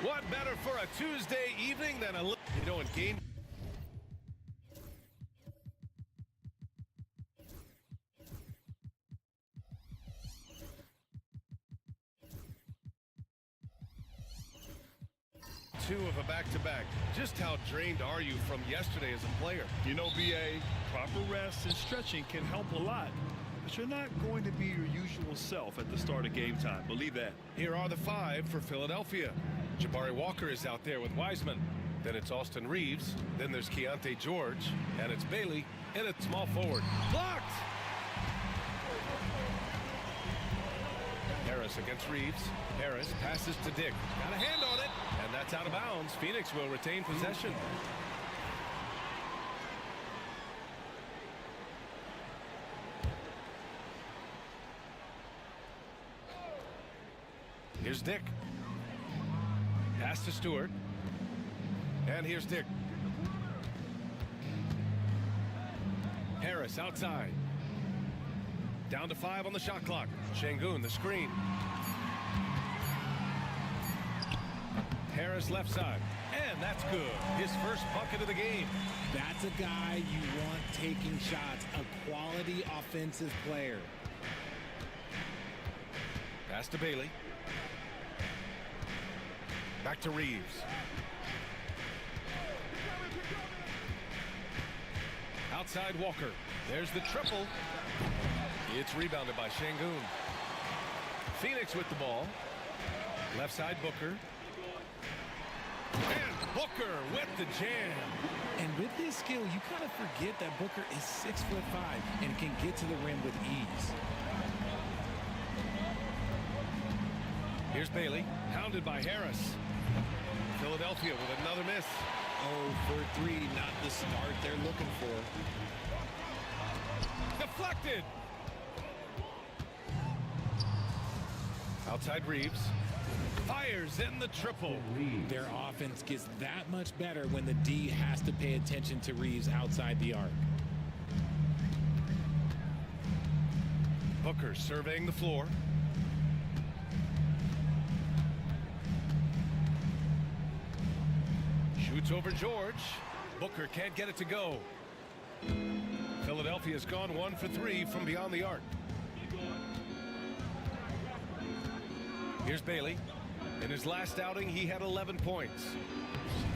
What better for a Tuesday evening than in game. Two of a back-to-back. Just how drained are you from yesterday as a player? You know, BA, proper rest and stretching can help a lot. But you're not going to be your usual self at the start of game time. Believe that. Here are the five for Philadelphia. Jabari Walker is out there with Wiseman. Then it's Austin Reeves. Then there's Keontae George. And it's Bailey. And it's small forward. Blocked! Harris against Reeves. Harris passes to Dick. Got a hand on it. And that's out of bounds. Phoenix will retain possession. Here's Dick. Pass to Stewart. And here's Dick. Harris outside. Down to 5 on the shot clock. Şengün, the screen. Harris left side. And that's good. His first bucket of the game. That's a guy you want taking shots. A quality offensive player. Pass to Bailey. Back to Reeves. Outside Walker. There's the triple. It's rebounded by Şengün. Phoenix with the ball. Left side Booker. And Booker with the jam. And with his skill, you kind of forget that Booker is 6'5" and can get to the rim with ease. Here's Bailey, hounded by Harris. Philadelphia with another miss. 0 for 3, not the start they're looking for. Deflected. Outside Reeves. Fires in the triple. Their offense gets that much better when the D has to pay attention to Reeves outside the arc. Booker surveying the floor. Shoots over George. Booker can't get it to go. Philadelphia's gone 1 for 3 from beyond the arc. Here's Bailey. In his last outing, he had 11 points.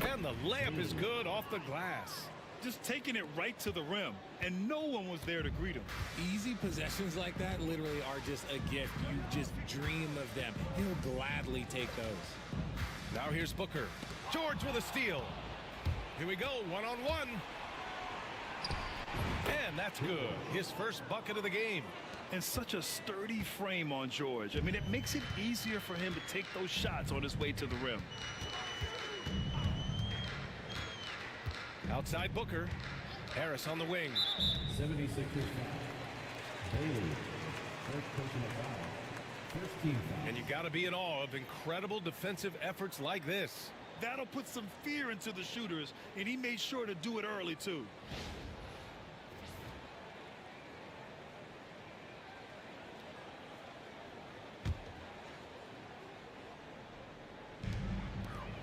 And the layup is good off the glass. Just taking it right to the rim, and no one was there to greet him. Easy possessions like that literally are just a gift. You just dream of them. He'll gladly take those. Now here's Booker. George with a steal. Here we go, one-on-one. And that's good. His first bucket of the game. And such a sturdy frame on George. I mean, it makes it easier for him to take those shots on his way to the rim. Outside Booker. Harris on the wing. 76ers foul. Bailey, first personal foul. First team foul. And you got to be in awe of incredible defensive efforts like this. That'll put some fear into the shooters, and he made sure to do it early, too.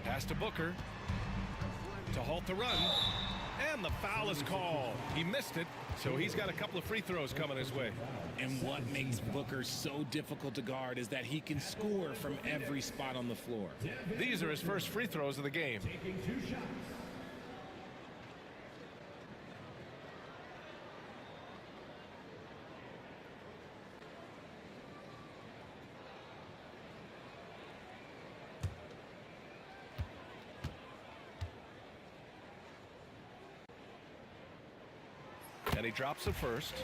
Pass to Booker to halt the run, and the foul is called. He missed it, so he's got a couple of free throws coming his way. And what makes Booker so difficult to guard is that he can score from every spot on the floor. These are his first free throws of the game. Taking 2 shots. And he drops it first.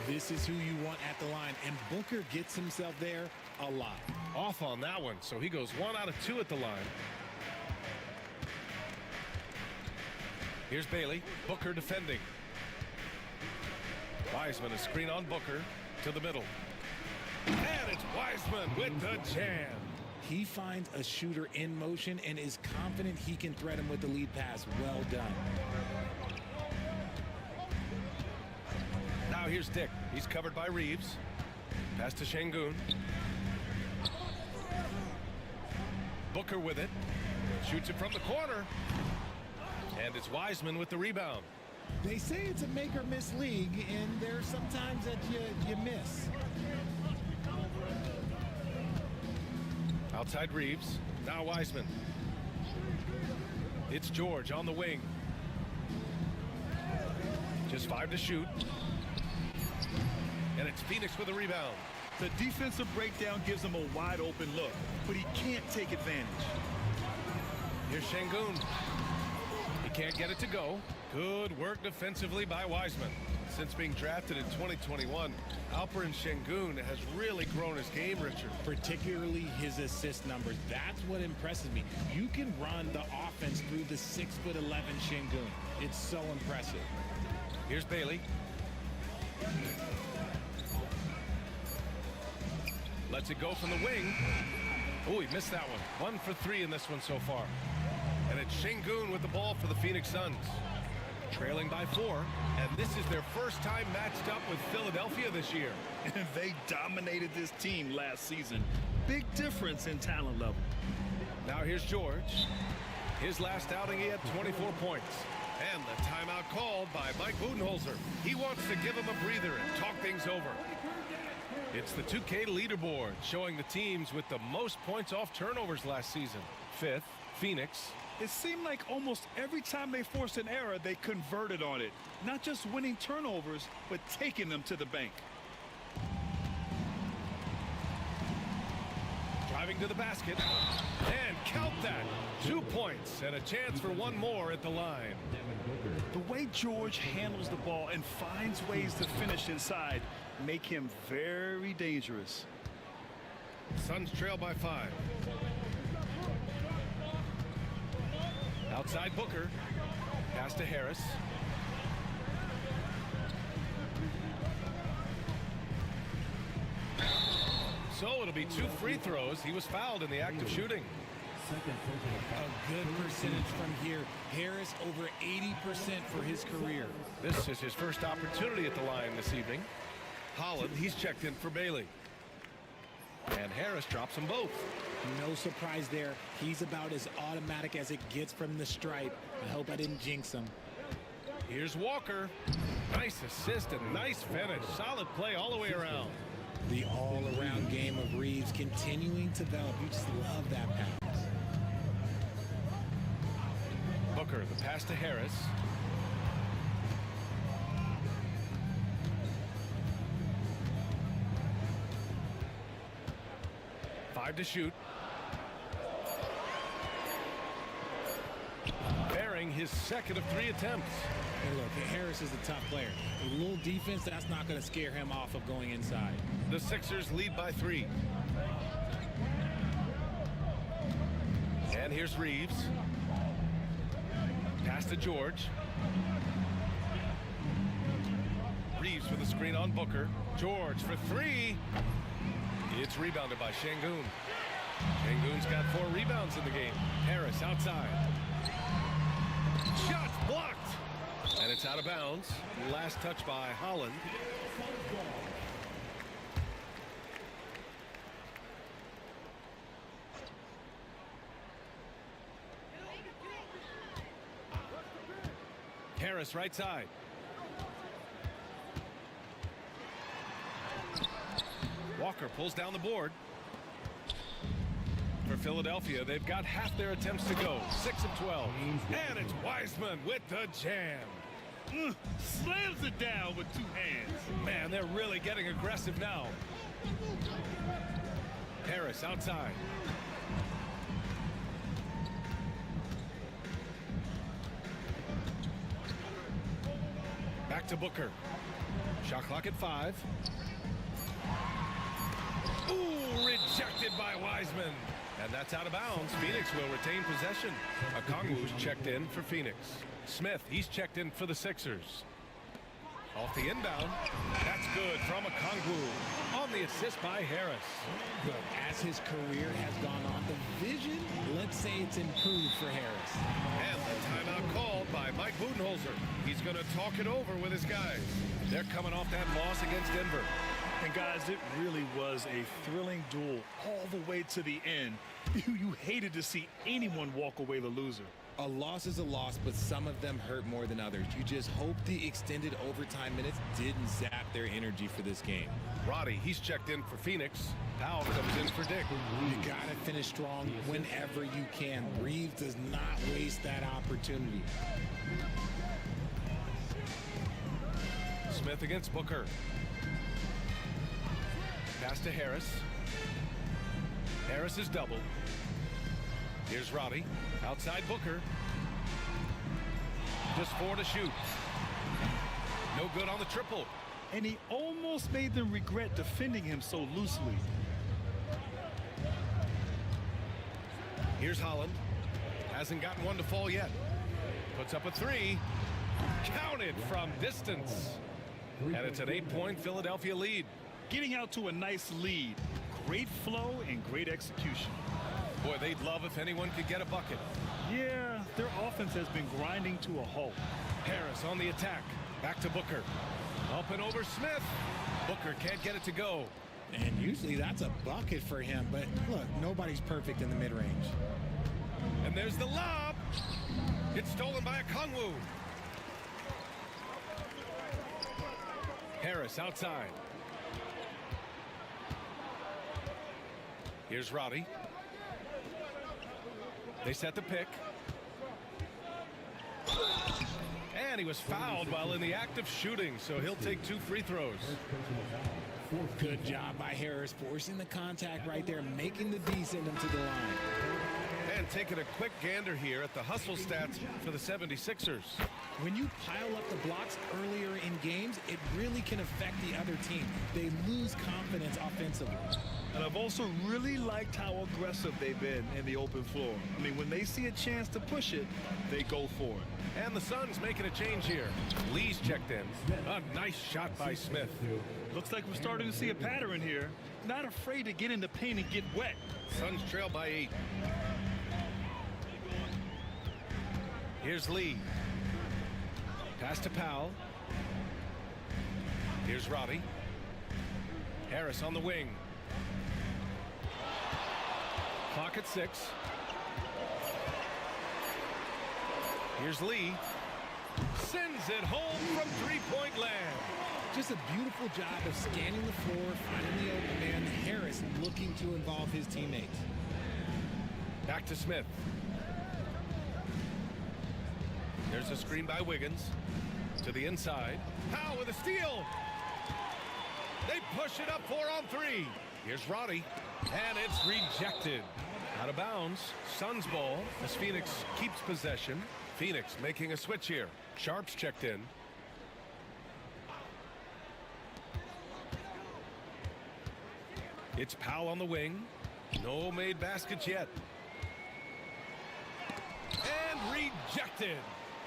This is who you want at the line, and Booker gets himself there a lot. Off on that one, so he goes 1 out of 2 at the line. Here's Bailey. Booker defending. Wiseman, a screen on Booker to the middle. And it's Wiseman with the jam. He finds a shooter in motion and is confident he can thread him with the lead pass. Well done. Now here's Dick. He's covered by Reeves. Pass to Şengün. Booker with it. Shoots it from the corner. And it's Wiseman with the rebound. They say it's a make or miss league, and there's sometimes that you miss. Outside Reeves. Now Wiseman. It's George on the wing. Just 5 to shoot. And it's Phoenix with a rebound. The defensive breakdown gives him a wide open look, but he can't take advantage. Here's Şengün. He can't get it to go. Good work defensively by Wiseman. Since being drafted in 2021, Alperen Şengün has really grown his game, Richard. Particularly his assist numbers. That's what impresses me. You can run the offense through the 6'11" Şengün. It's so impressive. Here's Bailey. Lets it go from the wing. Oh, he missed that one. 1 for 3 in this one so far. And it's Şengün with the ball for the Phoenix Suns. Trailing by 4, and this is their first time matched up with Philadelphia this year. And they dominated this team last season. Big difference in talent level. Now here's George. His last outing, he had 24 points. And the timeout called by Mike Budenholzer. He wants to give him a breather and talk things over. It's the 2K leaderboard showing the teams with the most points off turnovers last season. 5th, Phoenix. It seemed like almost every time they forced an error, they converted on it. Not just winning turnovers, but taking them to the bank. Driving to the basket. And count that. 2 points and a chance for one more at the line. The way George handles the ball and finds ways to finish inside make him very dangerous. Suns trail by 5. Outside Booker. Pass to Harris. So it'll be 2 free throws. He was fouled in the act of shooting. A good percentage from here. Harris over 80% for his career. This is his first opportunity at the line this evening. Holland, he's checked in for Bailey. And Harris drops them both. No surprise there. He's about as automatic as it gets from the stripe. I hope I didn't jinx him. Here's Walker. Nice assist and nice finish. Solid play all the way around. The all-around game of Reeves continuing to develop. You just love that pass. Booker, the pass to Harris. Five to shoot. Bearing his second of 3 attempts. Hey, look, Harris is a tough player. A little defense, that's not going to scare him off of going inside. The Sixers lead by 3. And here's Reeves. Pass to George. Reeves with a screen on Booker. George for 3. It's rebounded by Şengün. Şengün's got 4 rebounds in the game. Harris outside. Shot blocked. And it's out of bounds. Last touch by Holland. Harris right side. Walker pulls down the board. For Philadelphia, they've got half their attempts to go. 6 of 12. And it's Wiseman with the jam. Slams it down with 2 hands. Man, they're really getting aggressive now. Harris outside. Back to Booker. Shot clock at 5. Ooh, rejected by Wiseman. And that's out of bounds. Phoenix will retain possession. Okongwu's checked in for Phoenix. Smith, he's checked in for the Sixers. Off the inbound. That's good from Okongwu. On the assist by Harris. Look, as his career has gone on, the vision, let's say it's improved for Harris. And the timeout called by Mike Budenholzer. He's going to talk it over with his guys. They're coming off that loss against Denver. And guys, it really was a thrilling duel all the way to the end. You hated to see anyone walk away the loser. A loss is a loss, but some of them hurt more than others. You just hope the extended overtime minutes didn't zap their energy for this game. Roddy, he's checked in for Phoenix. Powell comes in for Dick. You gotta finish strong whenever you can. Reeves does not waste that opportunity. Smith against Booker. Pass to Harris. Harris is doubled. Here's Roddy. Outside Booker. Just 4 to shoot. No good on the triple. And he almost made them regret defending him so loosely. Here's Holland. Hasn't gotten one to fall yet. Puts up a 3. Counted from distance. And it's an 8-point Philadelphia lead. Getting out to a nice lead. Great flow and great execution. Boy, they'd love if anyone could get a bucket. Yeah, their offense has been grinding to a halt. Harris on the attack. Back to Booker. Up and over Smith. Booker can't get it to go. And usually that's a bucket for him, but look, nobody's perfect in the mid-range. And there's the lob. It's stolen by Okongwu. Harris outside. Here's Roddy. They set the pick. And he was fouled while in the act of shooting, so he'll take 2 free throws. Good job by Harris, forcing the contact right there, making the D send him to the line. And taking a quick gander here at the hustle stats for the 76ers. When you pile up the blocks earlier in games, it really can affect the other team. They lose confidence offensively. And I've also really liked how aggressive they've been in the open floor. I mean, when they see a chance to push it, they go for it. And the Suns making a change here. Lee's checked in. A nice shot by Smith. Looks like we're starting to see a pattern here. Not afraid to get in the paint and get wet. Suns trail by 8. Here's Lee. Pass to Powell. Here's Roddy. Harris on the wing. Clock at 6. Here's Lee. Sends it home from three-point land. Just a beautiful job of scanning the floor, finding the open man. Harris looking to involve his teammates. Back to Smith. There's a screen by Wiggins. To the inside. Powell with a steal. They push it up 4 on 3. Here's Roddy. And it's rejected. Out of bounds. Suns ball as Phoenix keeps possession. Phoenix making a switch here. Sharp's checked in. It's Powell on the wing. No made baskets yet. And rejected.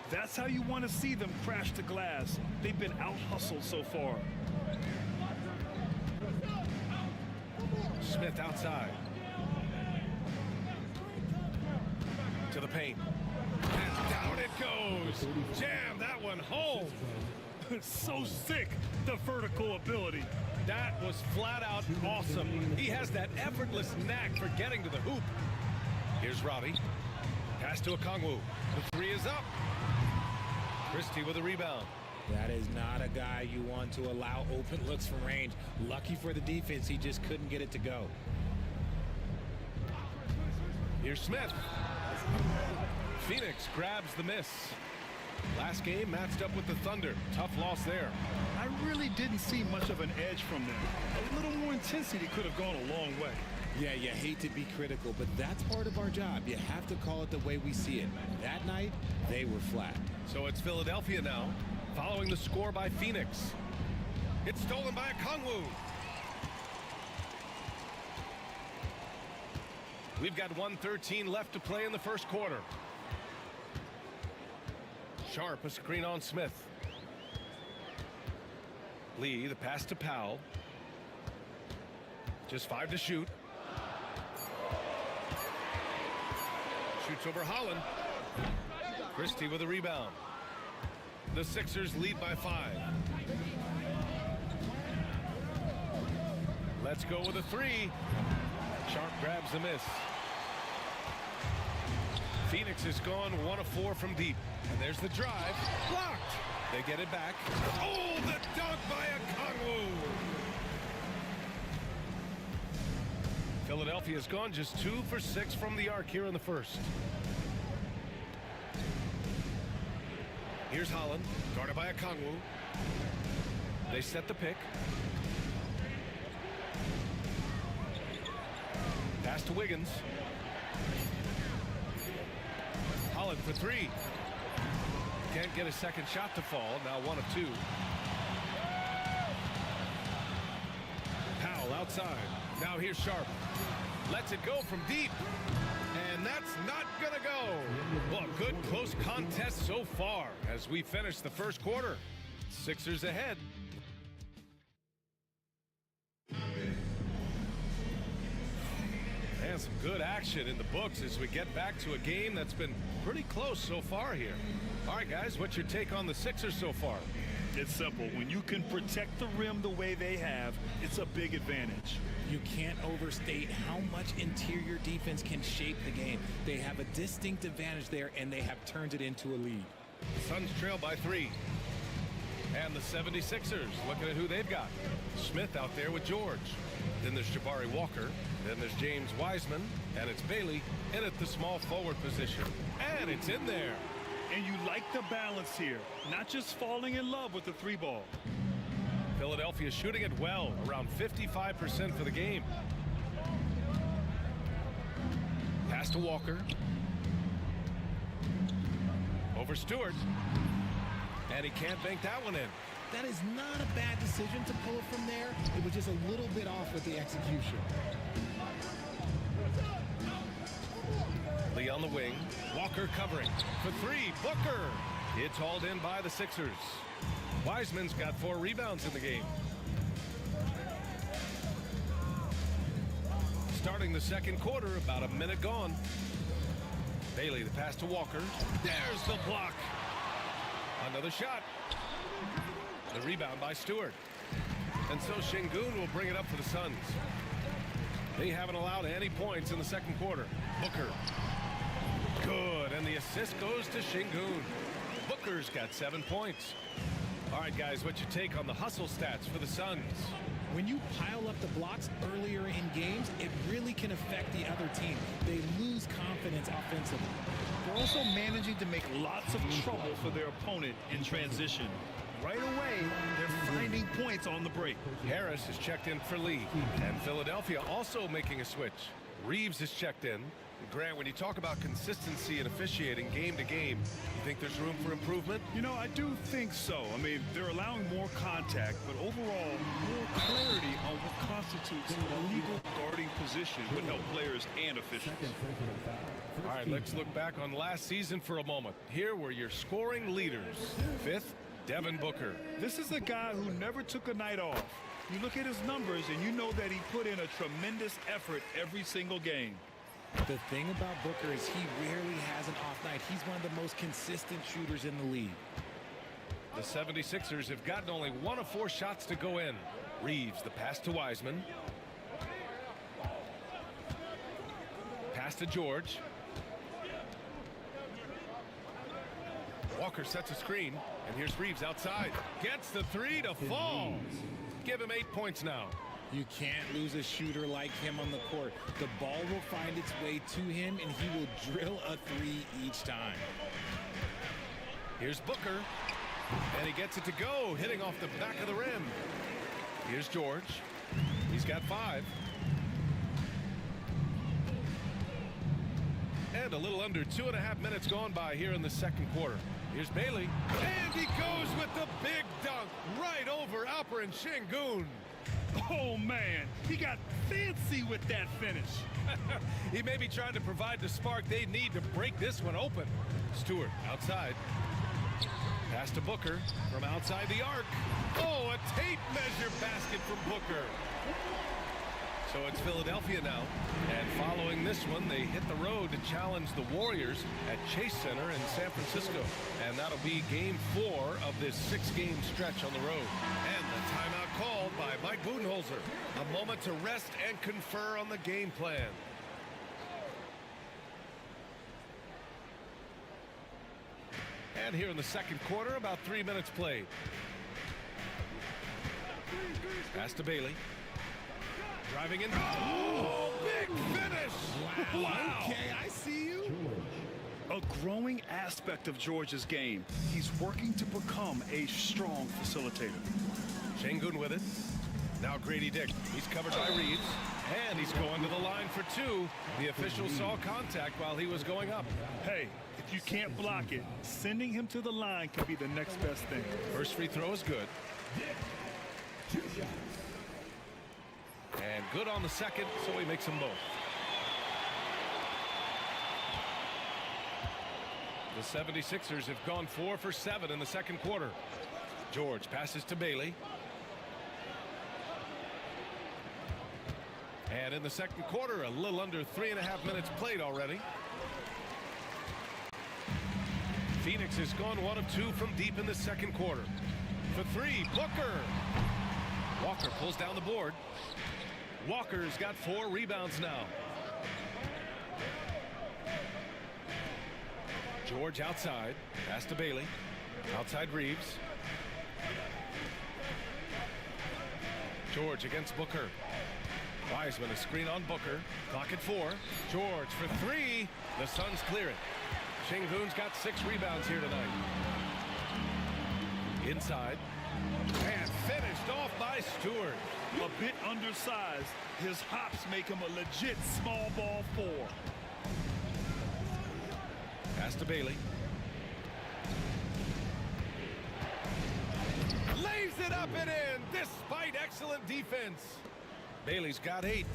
That's how you want to see them crash the glass. They've been out-hustled so far. Smith outside. To the paint. And down it goes. Jam that one home. So sick, the vertical ability. That was flat out awesome. He has that effortless knack for getting to the hoop. Here's Roddy. Pass to Okongwu. The 3 is up. Christie with a rebound. That is not a guy you want to allow open looks from range. Lucky for the defense, he just couldn't get it to go. Here's Smith. Phoenix grabs the miss. Last game matched up with the Thunder. Tough loss there. I really didn't see much of an edge from them. A little more intensity could have gone a long way. Yeah, you hate to be critical, but that's part of our job. You have to call it the way we see it. That night, they were flat. So it's Philadelphia now, following the score by Phoenix. It's stolen by Okongwu. We've got 1:13 left to play in the first quarter. Sharp, a screen on Smith. Lee, the pass to Powell. Just 5 to shoot. Shoots over Holland. Christie with a rebound. The Sixers lead by 5. Let's go with a three. Sharp grabs the miss. Phoenix has gone 1 of 4 from deep. And there's the drive. Blocked. They get it back. Oh, the dunk by Okongwu. Philadelphia has gone just 2 for 6 from the arc here in the first. Here's Holland, guarded by Okongwu. They set the pick. Pass to Wiggins. Holland for 3. Can't get a second shot to fall. Now 1 of 2. Powell outside. Now here's Sharp. Lets it go from deep. And that's not going to go. Well, good close contest so far as we finish the first quarter. Sixers ahead. And some good action in the books as we get back to a game that's been pretty close so far here. All right, guys, what's your take on the Sixers so far? It's simple. When you can protect the rim the way they have, it's a big advantage. You can't overstate how much interior defense can shape the game. They have a distinct advantage there, and they have turned it into a lead. Suns trail by 3. And the 76ers, looking at who they've got. Smith out there with George. Then there's Jabari Walker. Then there's James Wiseman. And it's Bailey in at the small forward position. And it's in there. And you like the balance here, not just falling in love with the 3-ball. Philadelphia shooting it well, around 55% for the game. Pass to Walker. Over Stewart. And he can't bank that one in. That is not a bad decision to pull it from there. It was just a little bit off with the execution. Lee on the wing. Walker covering for 3. Booker. It's hauled in by the Sixers. Wiseman's got 4 rebounds in the game. Starting the second quarter, about a minute gone. Bailey, the pass to Walker. There's the block. Another shot. The rebound by Stewart. And so Şengün will bring it up for the Suns. They haven't allowed any points in the second quarter. Booker. Good, and the assist goes to Şengün. Booker's got 7 points. All right, guys, what's your take on the hustle stats for the Suns? When you pile up the blocks earlier in games, it really can affect the other team. They lose confidence offensively. They're also managing to make lots of trouble for their opponent in transition. Right away, they're finding points on the break. Harris is checked in for Lee, and Philadelphia also making a switch. Reeves is checked in. Grant, when you talk about consistency and officiating game to game, you think there's room for improvement? You know, I do think so. I mean, they're allowing more contact, but overall, more clarity on what constitutes a legal guarding position would help players and officials. All right, let's look back on last season for a moment. Here were your scoring leaders. 5th, Devin Booker. This is a guy who never took a night off. You look at his numbers and you know that he put in a tremendous effort every single game. The thing about Booker is he rarely has an off night. He's one of the most consistent shooters in the league. The 76ers have gotten only 1 of 4 shots to go in. Reeves, the pass to Wiseman. Pass to George. Walker sets a screen, and here's Reeves outside. Gets the 3 to fall. Give him 8 points now. You can't lose a shooter like him on the court. The ball will find its way to him, and he will drill a 3 each time. Here's Booker, and he gets it to go, hitting off the back of the rim. Here's George. He's got 5. And a little under 2.5 minutes gone by here in the second quarter. Here's Bailey, and he goes with the big dunk right over Alperen Şengün. Oh, man, he got fancy with that finish. He may be trying to provide the spark they need to break this one open. Stewart outside. Pass to Booker from outside the arc. Oh, a tape measure basket from Booker. So it's Philadelphia now. And following this one, they hit the road to challenge the Warriors at Chase Center in San Francisco. And that'll be game 4 of this 6-game stretch on the road. And the timeout called by Mike Budenholzer. A moment to rest and confer on the game plan. And here in the second quarter, about 3 minutes played. Pass to Bailey. Driving in. Oh, big finish! Wow. Okay, I see you. A growing aspect of George's game. He's working to become a strong facilitator. Şengün with it. Now Grady Dick. He's covered by Reeves. And he's going to the line for two. The official saw contact while he was going up. Hey, if you can't block it, sending him to the line can be the next best thing. First free throw is good. And good on the second, so he makes them both. The 76ers have gone 4 for 7 in the second quarter. George passes to Bailey. And in the second quarter, a little under 3.5 minutes played already. Phoenix has gone 1 of 2 from deep in the second quarter. For three, Booker. Walker pulls down the board. Walker's got 4 rebounds now. George outside. Pass to Bailey. Outside Reeves. George against Booker. Wiseman a screen on Booker. Clock at 4. George for 3. The Suns clear it. Şengün's got 6 rebounds here tonight. Inside. And finished off by Stewart. A bit undersized. His hops make him a legit small ball 4. Pass to Bailey. Lays it up and in despite excellent defense. Bailey's got 8.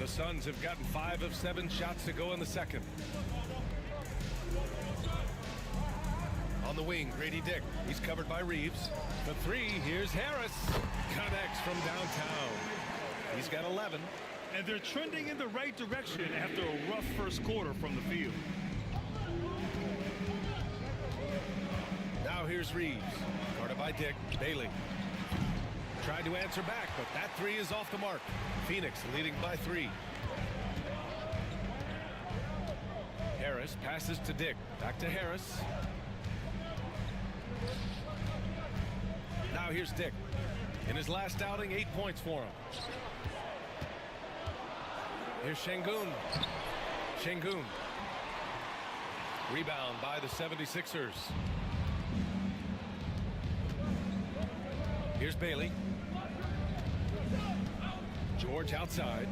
The Suns have gotten 5 of 7 shots to go in the second. On the wing, Grady Dick. He's covered by Reeves. For 3, here's Harris. Connects from downtown. He's got 11. And they're trending in the right direction after a rough first quarter from the field. Now here's Reeves. Guarded by Dick. Bailey tried to answer back, but that 3 is off the mark. Phoenix leading by 3. Harris passes to Dick. Back to Harris. Now here's Dick. In his last outing, 8 points for him. Here's Şengün. Şengün. Rebound by the 76ers. Here's Bailey. George outside.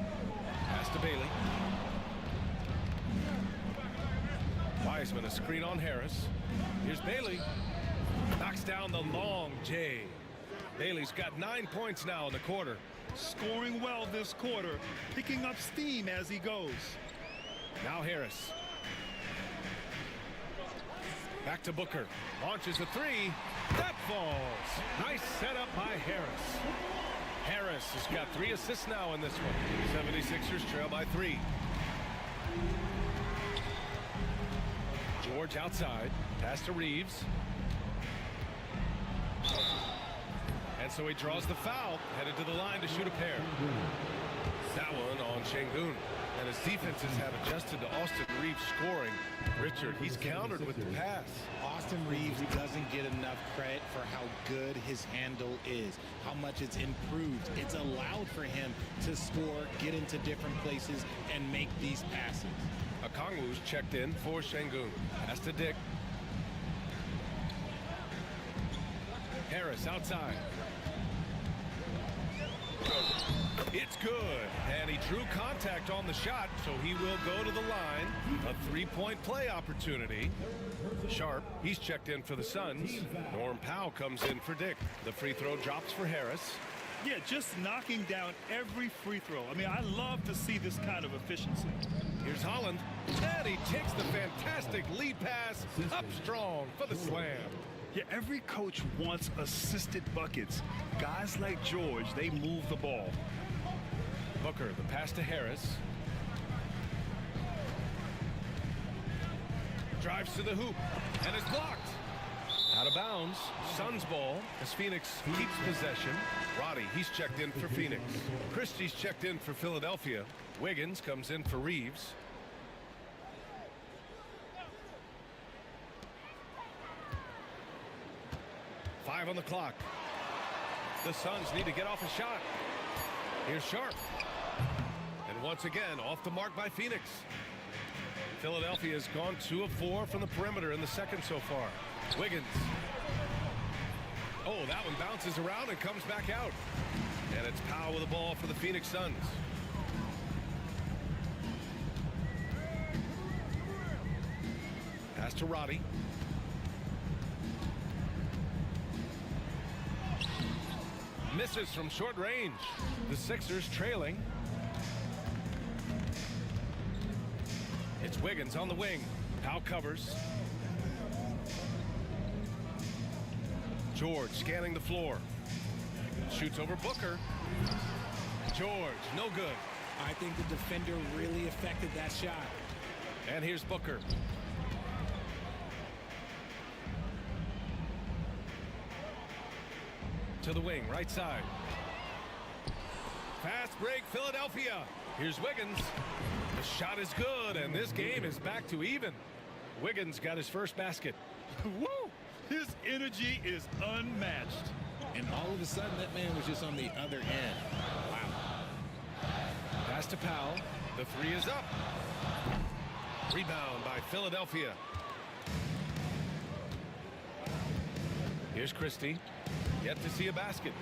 Pass to Bailey. Wiseman a screen on Harris. Here's Bailey. Knocks down the long J. Bailey's got 9 points now in the quarter. Scoring well this quarter, picking up steam as he goes. Now Harris. Back to Booker. Launches a 3. That falls. Nice setup by Harris. Harris has got 3 assists now in this one. 76ers trail by 3. George outside. Pass to Reeves. And so he draws the foul. Headed to the line to shoot a pair. That one on Şengün. And his defenses have adjusted to Austin Reeves scoring. Richard, he's countered with the pass. Austin Reeves doesn't get enough credit for how good his handle is, how much it's improved. It's allowed for him to score, get into different places, and make these passes. Okongwu's checked in for Şengün. Pass to Dick. Harris outside. It's good, and he drew contact on the shot, so he will go to the line. A 3-point play opportunity. Sharp, he's checked in for the Suns. Norm Powell comes in for Dick. The free throw drops for Harris. Yeah, just knocking down every free throw. I mean, I love to see this kind of efficiency. Here's Holland, and he takes the fantastic lead pass up strong for the slam. Yeah, every coach wants assisted buckets. Guys like George, they move the ball. Booker, the pass to Harris. Drives to the hoop and is blocked. Out of bounds. Suns ball as Phoenix keeps possession. Roddy, he's checked in for Phoenix. Christie's checked in for Philadelphia. Wiggins comes in for Reeves. Five on the clock. The Suns need to get off a shot. Here's Sharp. And once again, off the mark by Phoenix. Philadelphia has gone 2 of 4 from the perimeter in the second so far. Wiggins. Oh, that one bounces around and comes back out. And it's Powell with the ball for the Phoenix Suns. Pass to Roddy. Misses from short range. The Sixers trailing. It's Wiggins on the wing. Powell covers. George scanning the floor. Shoots over Booker. George, no good. I think the defender really affected that shot. And here's Booker. To the wing, right side. Fast break, Philadelphia. Here's Wiggins. The shot is good, and this game is back to even. Wiggins got his first basket. Woo! His energy is unmatched. And all of a sudden, that man was just on the other end. Wow. Pass to Powell. The three is up. Rebound by Philadelphia. Here's Christie. Yet to see a basket.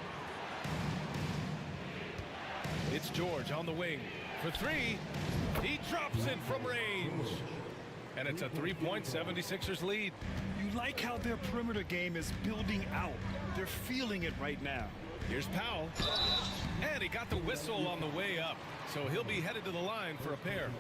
It's George on the wing. For three. He drops it from range. And it's a 3-point 76ers lead. You like how their perimeter game is building out. They're feeling it right now. Here's Powell. And he got the whistle on the way up. So he'll be headed to the line for a pair.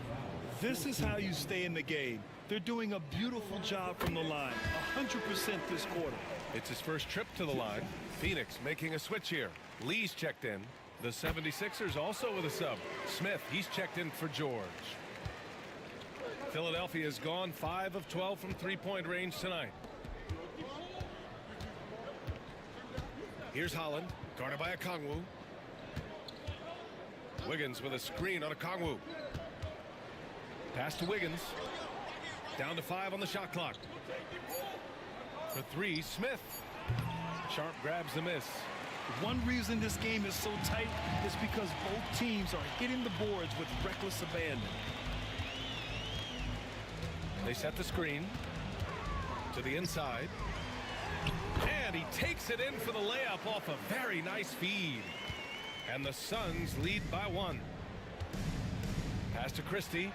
This is how you stay in the game. They're doing a beautiful job from the line. 100% this quarter. It's his first trip to the line. Phoenix making a switch here. Lee's checked in. The 76ers also with a sub. Smith, he's checked in for George. Philadelphia has gone 5 of 12 from three-point range tonight. Here's Holland, guarded by Okongwu. Wiggins with a screen on Okongwu. Pass to Wiggins. Down to 5 on the shot clock. For three, Smith. Sharp grabs the miss. One reason this game is so tight is because both teams are hitting the boards with reckless abandon. They set the screen to the inside. And he takes it in for the layup off a very nice feed. And the Suns lead by 1. Pass to Christie.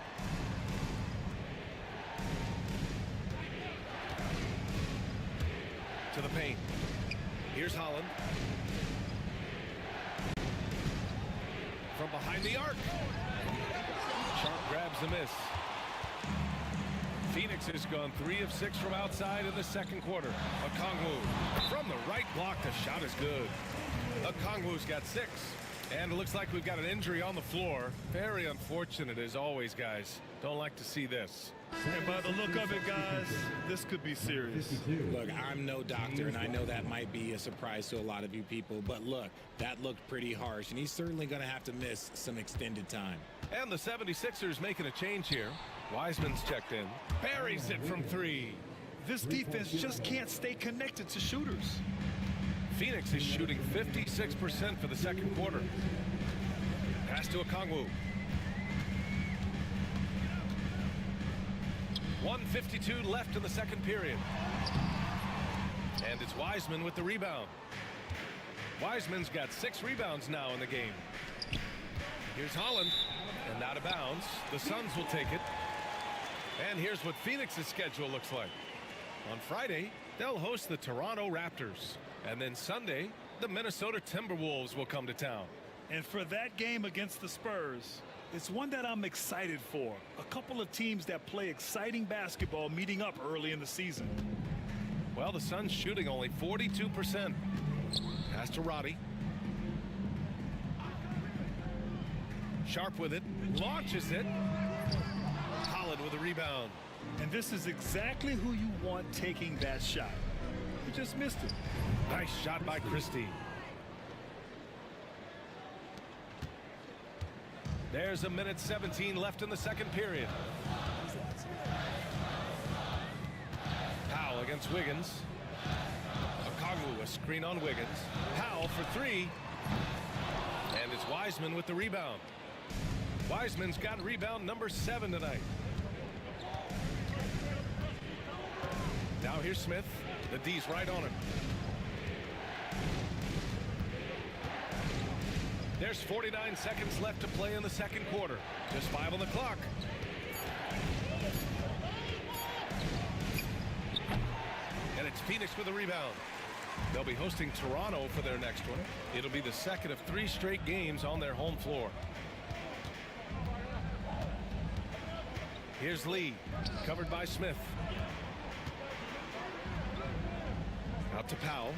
To the paint. Here's Holland. From behind the arc. Sharp grabs the miss. Phoenix has gone 3 of 6 from outside in the second quarter. Okongwu from the right block. The shot is good. Okongwu's got 6. And it looks like we've got an injury on the floor. Very unfortunate as always, guys. Don't like to see this. And by the look of it, guys, this could be serious. Look, I'm no doctor, and I know that might be a surprise to a lot of you people, but look, that looked pretty harsh, and he's certainly going to have to miss some extended time. And the 76ers making a change here. Wiseman's checked in. Buries it from 3. This defense just can't stay connected to shooters. Phoenix is shooting 56% for the second quarter. Pass to Okongwu. 1:52 left in the second period. And it's Wiseman with the rebound. Wiseman's got 6 rebounds now in the game. Here's Holland. And out of bounds. The Suns will take it. And here's what Phoenix's schedule looks like. On Friday, they'll host the Toronto Raptors. And then Sunday, the Minnesota Timberwolves will come to town. And for that game against the Spurs, it's one that I'm excited for. A couple of teams that play exciting basketball meeting up early in the season. Well, the Suns shooting only 42%. Pass to Roddy. Sharp with it. Launches it. Holland with a rebound. And this is exactly who you want taking that shot. he just missed it. Nice shot by Christie. There's 1:17 left in the second period. Powell against Wiggins. Okongwu, a screen on Wiggins. Powell for three. And it's Wiseman with the rebound. Wiseman's got rebound number 7 tonight. Now here's Smith. The D's right on him. There's 49 seconds left to play in the second quarter. Just 5 on the clock. And it's Phoenix with a rebound. They'll be hosting Toronto for their next one. It'll be the second of 3 straight games on their home floor. Here's Lee, covered by Smith. Out to Powell.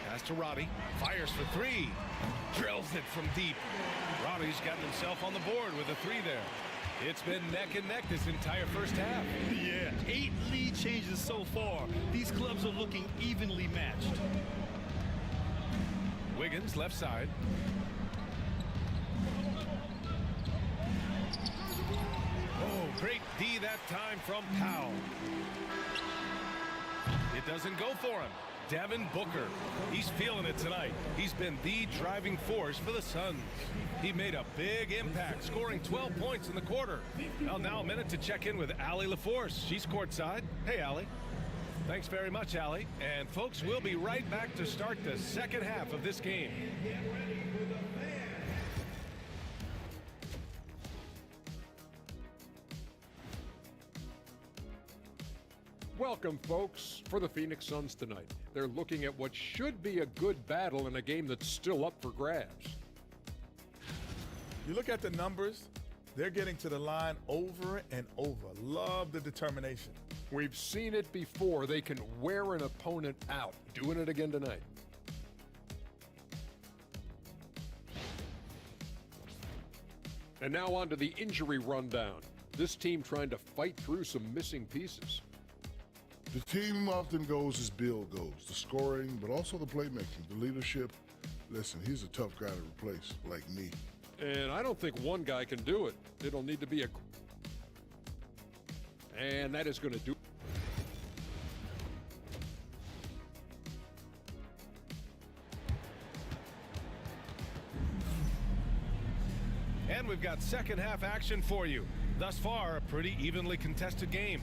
Pass to Roddy. Fires for 3. Drills it from deep. Roddy's gotten himself on the board with a 3 there. It's been neck and neck this entire first half. Yeah, 8 lead changes so far. These clubs are looking evenly matched. Wiggins left side. Oh, great D that time from Powell. It doesn't go for him. Devin Booker. He's feeling it tonight. He's been the driving force for the Suns. He made a big impact, scoring 12 points in the quarter. Well, now a minute to check in with Allie LaForce. She's courtside. Hey, Allie. Thanks very much, Allie. And folks, we'll be right back to start the second half of this game. Welcome, folks, for the Phoenix Suns tonight. They're looking at what should be a good battle in a game that's still up for grabs. You look at the numbers, they're getting to the line over and over. Love the determination. We've seen it before. They can wear an opponent out. Doing it again tonight. And now on to the injury rundown. This team trying to fight through some missing pieces. The team often goes as Bill goes, the scoring, but also the playmaking, the leadership. Listen, he's a tough guy to replace, like me. And I don't think one guy can do it. It'll need to be a... And that is going to do... And we've got second half action for you. Thus far, a pretty evenly contested game.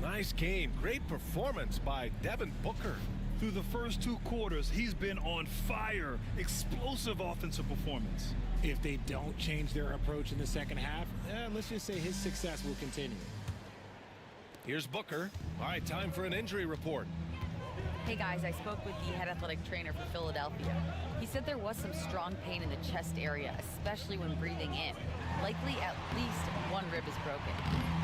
Nice game. Great performance by Devin Booker. Through the first 2 quarters, he's been on fire. Explosive offensive performance. If they don't change their approach in the second half, let's just say his success will continue. Here's Booker. All right, time for an injury report. Hey guys, I spoke with the head athletic trainer for Philadelphia. He said there was some strong pain in the chest area, especially when breathing in. Likely at least one rib is broken.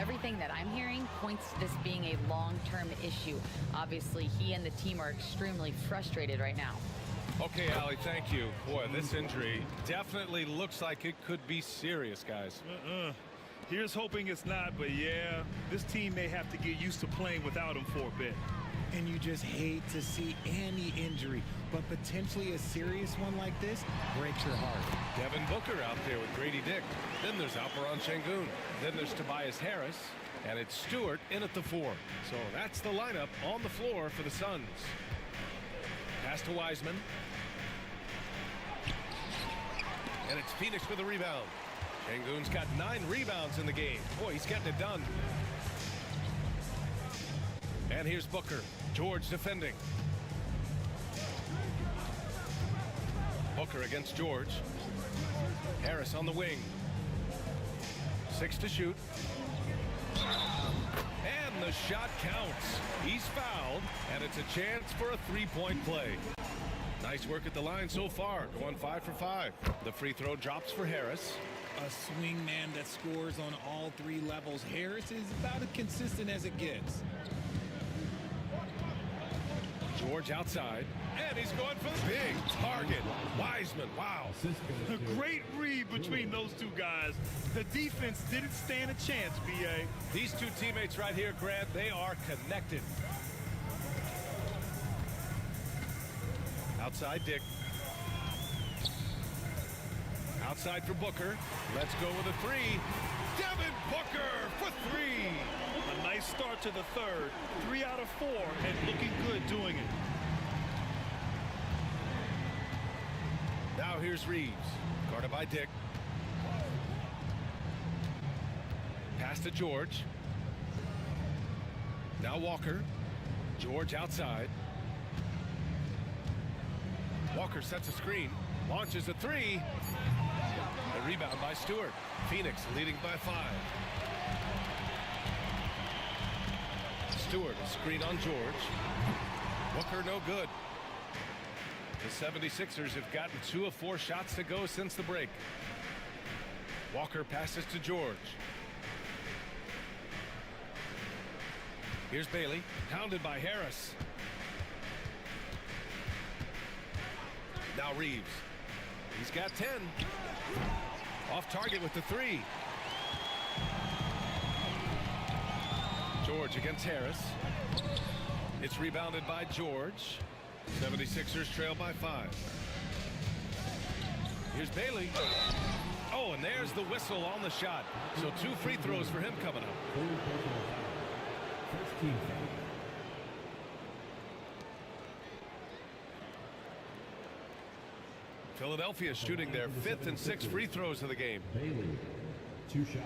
Everything that I'm hearing points to this being a long-term issue. Obviously, he and the team are extremely frustrated right now. Okay, Allie, thank you. Boy, this injury definitely looks like it could be serious, guys. Here's hoping it's not, but yeah, this team may have to get used to playing without him for a bit. And you just hate to see any injury, but potentially a serious one like this breaks your heart. Devin Booker out there with Grady Dick. Then there's Alperon Şengün. Then there's Tobias Harris. And it's Stewart in at the 4. So that's the lineup on the floor for the Suns. Pass to Wiseman. And it's Phoenix with a rebound. Şengün's got 9 rebounds in the game. Boy, he's getting it done. And here's Booker. George defending. Booker against George. Harris on the wing. 6 to shoot. And the shot counts. He's fouled, and it's a chance for a 3-point play. Nice work at the line so far, going 5 for 5. The free throw drops for Harris. A swing man that scores on all 3 levels. Harris is about as consistent as it gets. George outside, and he's going for the big target. Wiseman, wow. A great read between those 2 guys. The defense didn't stand a chance, B.A. These 2 teammates right here, Grant, they are connected. Outside Dick. Outside for Booker. Let's go with a three. Devin Booker for three. A nice start to the third. 3 out of 4 and looking good doing it. Now here's Reeves. Guarded by Dick. Pass to George. Now Walker. George outside. Walker sets a screen. Launches a three. A rebound by Stewart. Phoenix leading by 5. Stewart, a screen on George. Booker no good. The 76ers have gotten 2 of 4 shots to go since the break. Walker passes to George. Here's Bailey, pounded by Harris. Now Reeves. He's got 10. Off target with the 3. George against Harris. It's rebounded by George. 76ers trail by 5. Here's Bailey. Oh, and there's the whistle on the shot. So 2 free throws for him coming up. First team foul. Philadelphia shooting their 5th and 6th free throws of the game. Bailey, 2 shots.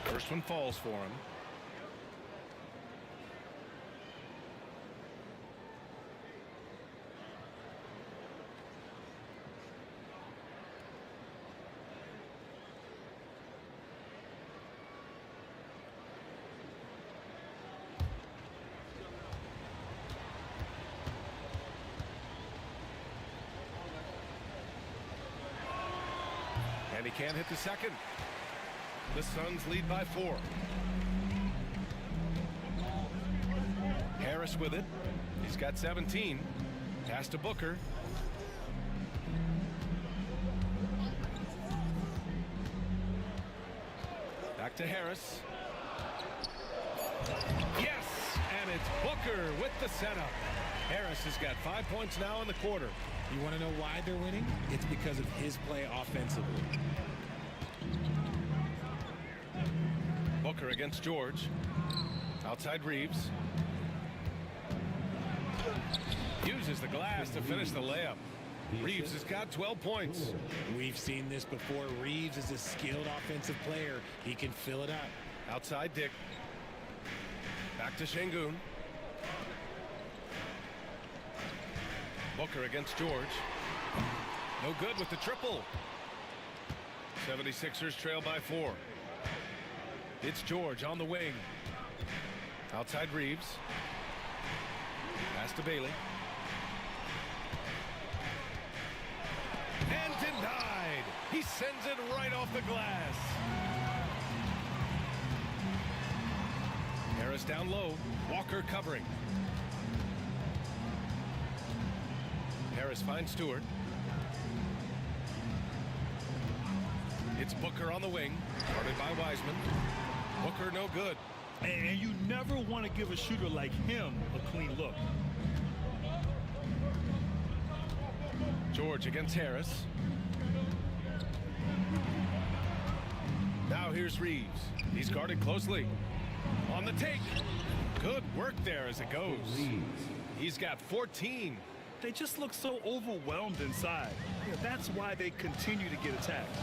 First one falls for him. And he can't hit the second. The Suns lead by 4. Harris with it. He's got 17. Pass to Booker. Back to Harris. Yes! And it's Booker with the setup. Harris has got 5 points now in the quarter. You want to know why they're winning? It's because of his play offensively. Booker against George. Outside Reeves. Uses the glass to finish the layup. Reeves has got 12 points. We've seen this before. Reeves is a skilled offensive player. He can fill it up. Outside Dick. Back to Şengün. Booker against George. No good with the triple. 76ers trail by 4. It's George on the wing. Outside Reeves. Pass to Bailey. And denied. He sends it right off the glass. Harris down low. Walker covering. Harris finds Stewart. It's Booker on the wing. Guarded by Wiseman. Booker no good. And you never want to give a shooter like him a clean look. George against Harris. Now here's Reeves. He's guarded closely. On the take. Good work there as it goes. He's got 14. They just look so overwhelmed inside. That's why they continue to get attacked.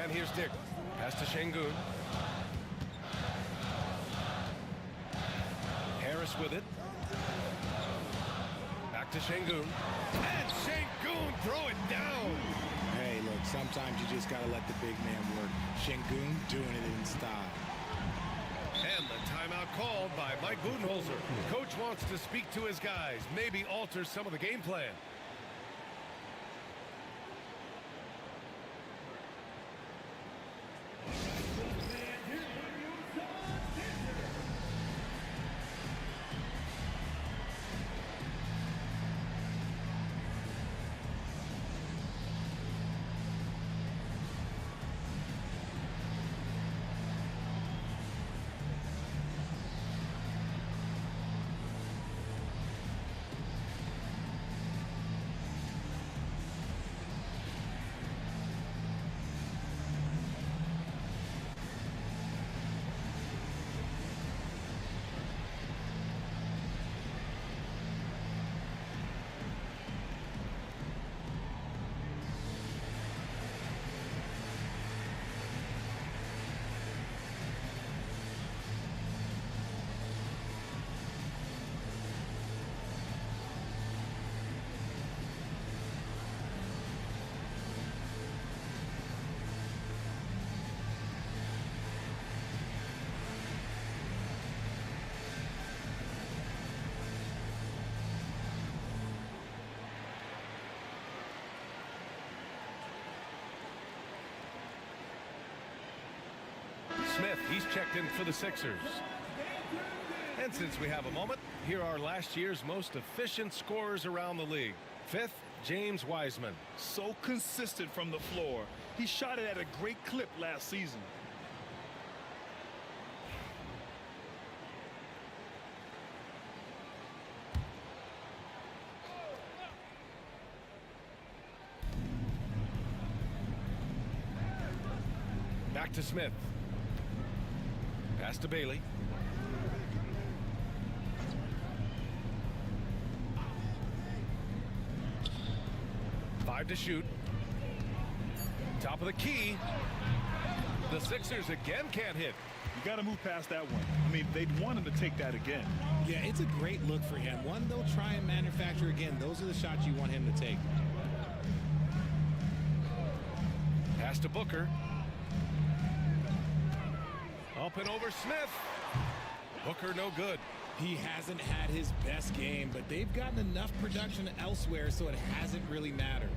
And here's Dick. Pass to Şengün. Harris with it. Back to Şengün. And Şengün throw it down. Hey, look, sometimes you just got to let the big man work. Şengün doing it in style. And the timeout called by Mike Budenholzer. Coach wants to speak to his guys, maybe alter some of the game plan. Smith. He's checked in for the Sixers. And since we have a moment, here are last year's most efficient scorers around the league. Fifth, James Wiseman. So consistent from the floor. He shot it at a great clip last season. Back to Smith. Pass to Bailey. Five to shoot. Top of the key. The Sixers again can't hit. You got to move past that one. I mean, they'd want him to take that again. Yeah, it's a great look for him. One they'll try and manufacture again. Those are the shots you want him to take. Pass to Booker. Up and over Smith. Booker no good. He hasn't had his best game, but they've gotten enough production elsewhere, so it hasn't really mattered.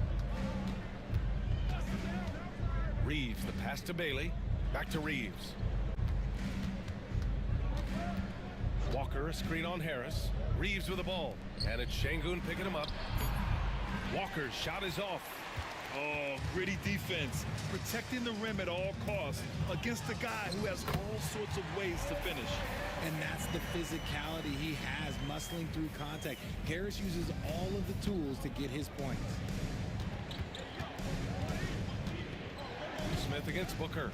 Reeves, the pass to Bailey. Back to Reeves. Walker, a screen on Harris. Reeves with the ball. And it's Şengün picking him up. Walker's shot is off. Oh, gritty defense. Protecting the rim at all costs against a guy who has all sorts of ways to finish. And that's the physicality he has, muscling through contact. Harris uses all of the tools to get his points. Smith against Booker.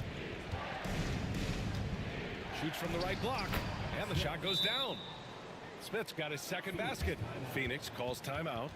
Shoots from the right block. And the shot goes down. Smith's got his second basket. Phoenix calls timeout.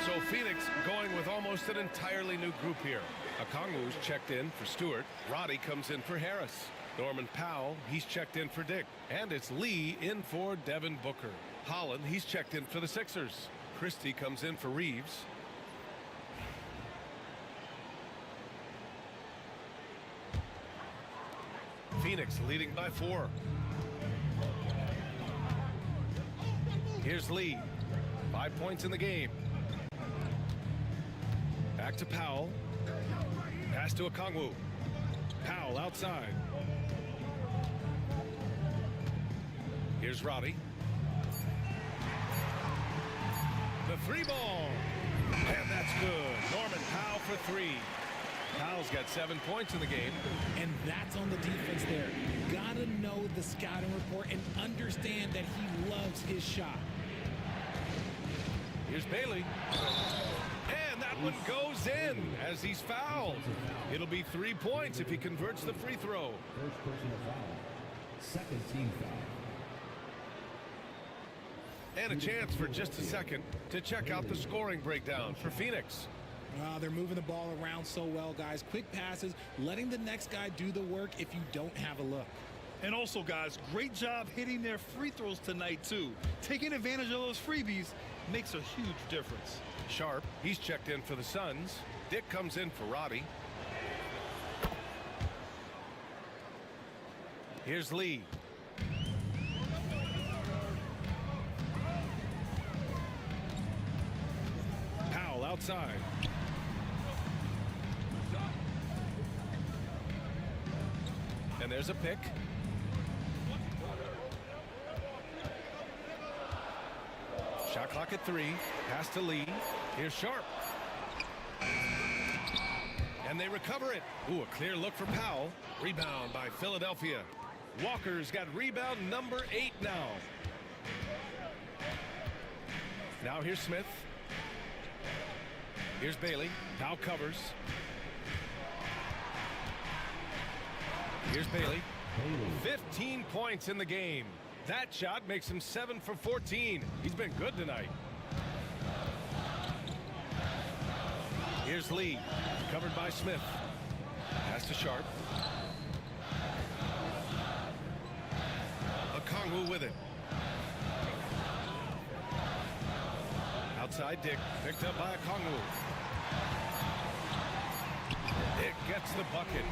So Phoenix going with almost an entirely new group here. Okongwu's checked in for Stewart. Roddy comes in for Harris. Norman Powell, he's checked in for Dick. And it's Lee in for Devin Booker. Holland, he's checked in for the Sixers. Christie comes in for Reeves. Phoenix leading by 4. Here's Lee. 5 points in the game. Back to Powell. Pass to Okongwu. Powell outside. Here's Roddy. The 3 ball. And that's good. Norman Powell for 3. Powell's got 7 points in the game. And that's on the defense there. Gotta know the scouting report and understand that he loves his shot. Here's Bailey. And that one goes in as he's fouled. It'll be 3 points if he converts the free throw. First personal foul. Second team foul. And a chance for just a second to check out the scoring breakdown for Phoenix. They're moving the ball around so well, guys. Quick passes, letting the next guy do the work if you don't have a look. And also, guys, great job hitting their free throws tonight, too. Taking advantage of those freebies makes a huge difference. Sharp, he's checked in for the Suns. Dick comes in for Roddy. Here's Lee. outside. And there's a pick. Shot clock at 3. Pass to Lee. Here's Sharp. And they recover it. Ooh, a clear look for Powell. Rebound by Philadelphia. Walker's got rebound number 8 now. Now here's Smith. Here's Bailey. Powell covers. Here's Bailey. 15 points in the game. That shot makes him 7 for 14. He's been good tonight. Here's Lee. Covered by Smith. Pass to Sharp. Okongwu with it. Outside Dick. Picked up by Okongwu. Dick gets the bucket.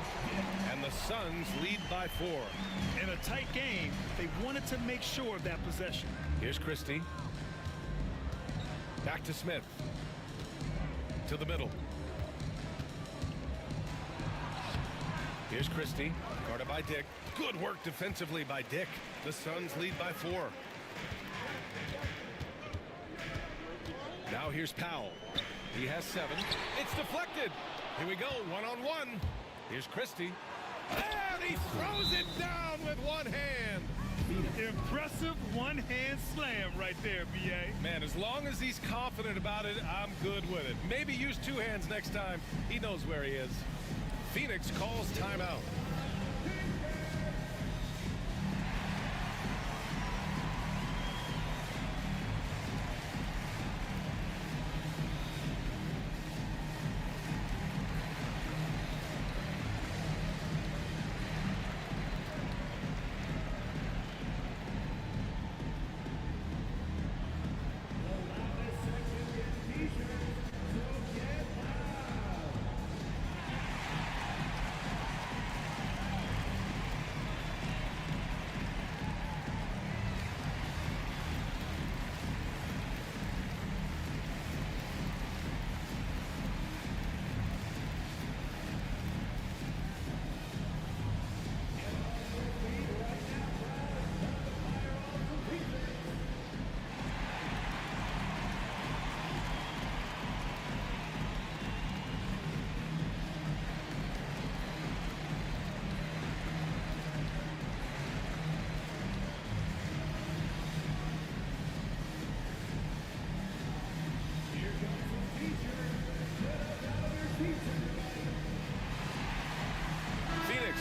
And the Suns lead by 4. In a tight game, they wanted to make sure of that possession. Here's Christie. Back to Smith. To the middle. Here's Christie. Guarded by Dick. Good work defensively by Dick. The Suns lead by 4. Now here's Powell. He has 7. It's deflected. Here we go, one-on-one. Here's Christie. And he throws it down with one hand. Impressive one-hand slam right there, B.A. Man, as long as he's confident about it, I'm good with it. Maybe use 2 hands next time. He knows where he is. Phoenix calls timeout.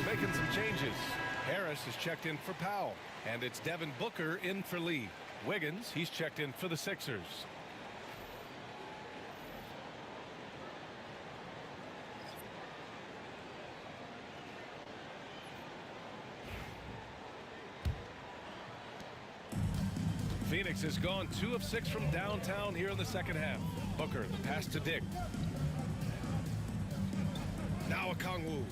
Making some changes. Harris is checked in for Powell, and it's Devin Booker in for Lee. Wiggins, he's checked in for the Sixers. Phoenix has gone 2 of 6 from downtown here in the second half. Booker, the pass to Dick. Now Okongwu.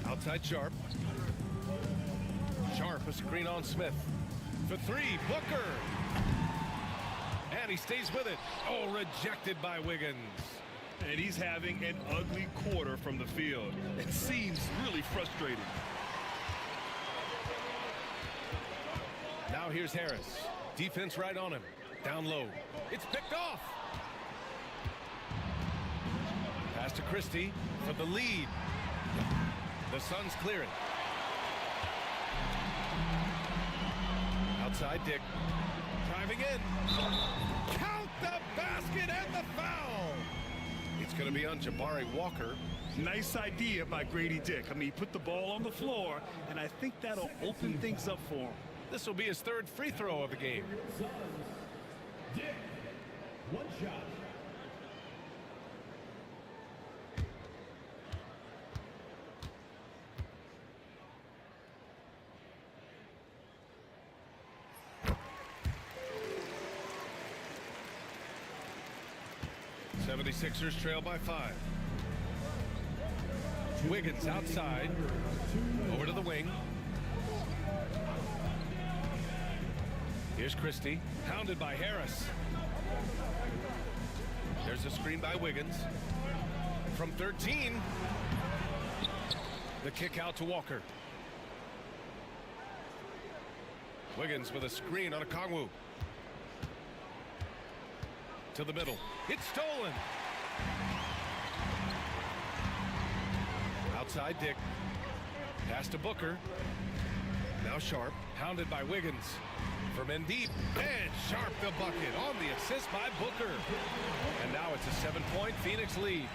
Outside Sharp. Sharp, a screen on Smith. For 3, Booker. And he stays with it. Oh, rejected by Wiggins. And he's having an ugly quarter from the field. It seems really frustrating. Now here's Harris. Defense right on him. Down low. It's picked off. Pass to Christie for the lead. The Suns clear it. Outside Dick. Driving in. Count the basket and the foul. It's going to be on Jabari Walker. Nice idea by Grady Dick. I mean, he put the ball on the floor, and I think that'll open things up for him. This will be his 3rd free throw of the game. Dick, 1 shot. The 76ers trail by 5. Wiggins outside. Over to the wing. Here's Christie, hounded by Harris. There's a screen by Wiggins. From 13, the kick out to Walker. Wiggins with a screen on Okongwu. To the middle. It's stolen. Outside Dick. Pass to Booker. Now Sharp, hounded by Wiggins. From in deep. And Sharp the bucket on the assist by Booker. And now it's a 7-point Phoenix lead.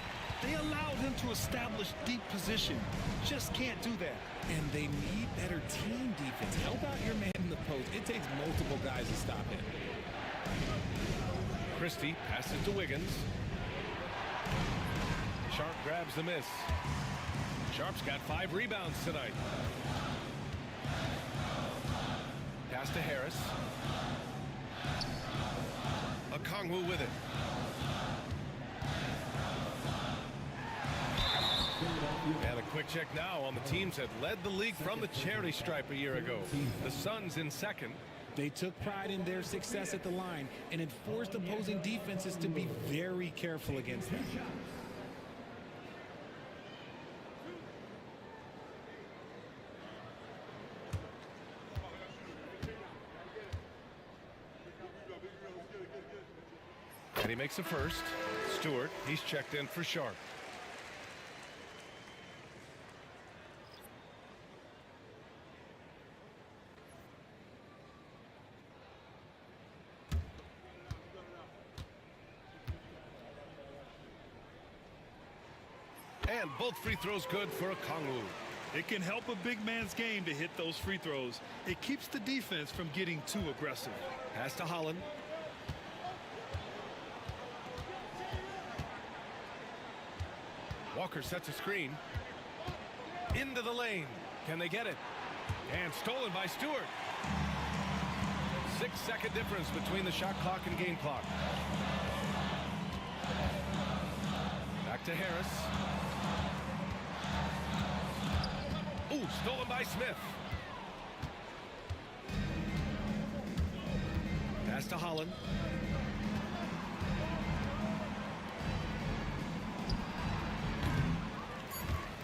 They allowed him to establish deep position. Just can't do that. And they need better team defense. Help out your man in the post. It takes multiple guys to stop him. Christie passes to Wiggins. Sharp grabs the miss. Sharp's got 5 rebounds tonight. Pass to Harris. Okongwu with it. And a quick check now on the teams that led the league from the charity stripe a year ago. The Suns in second. They took pride in their success at the line, and it forced opposing defenses to be very careful against them. And he makes a first. Stewart, he's checked in for Sharp. And both free throws good for Okongwu. It can help a big man's game to hit those free throws. It keeps the defense from getting too aggressive. Pass to Holland. Walker sets a screen. Into the lane. Can they get it? And stolen by Stewart. 6-second difference between the shot clock and game clock. Back to Harris. Ooh, stolen by Smith. Pass to Holland.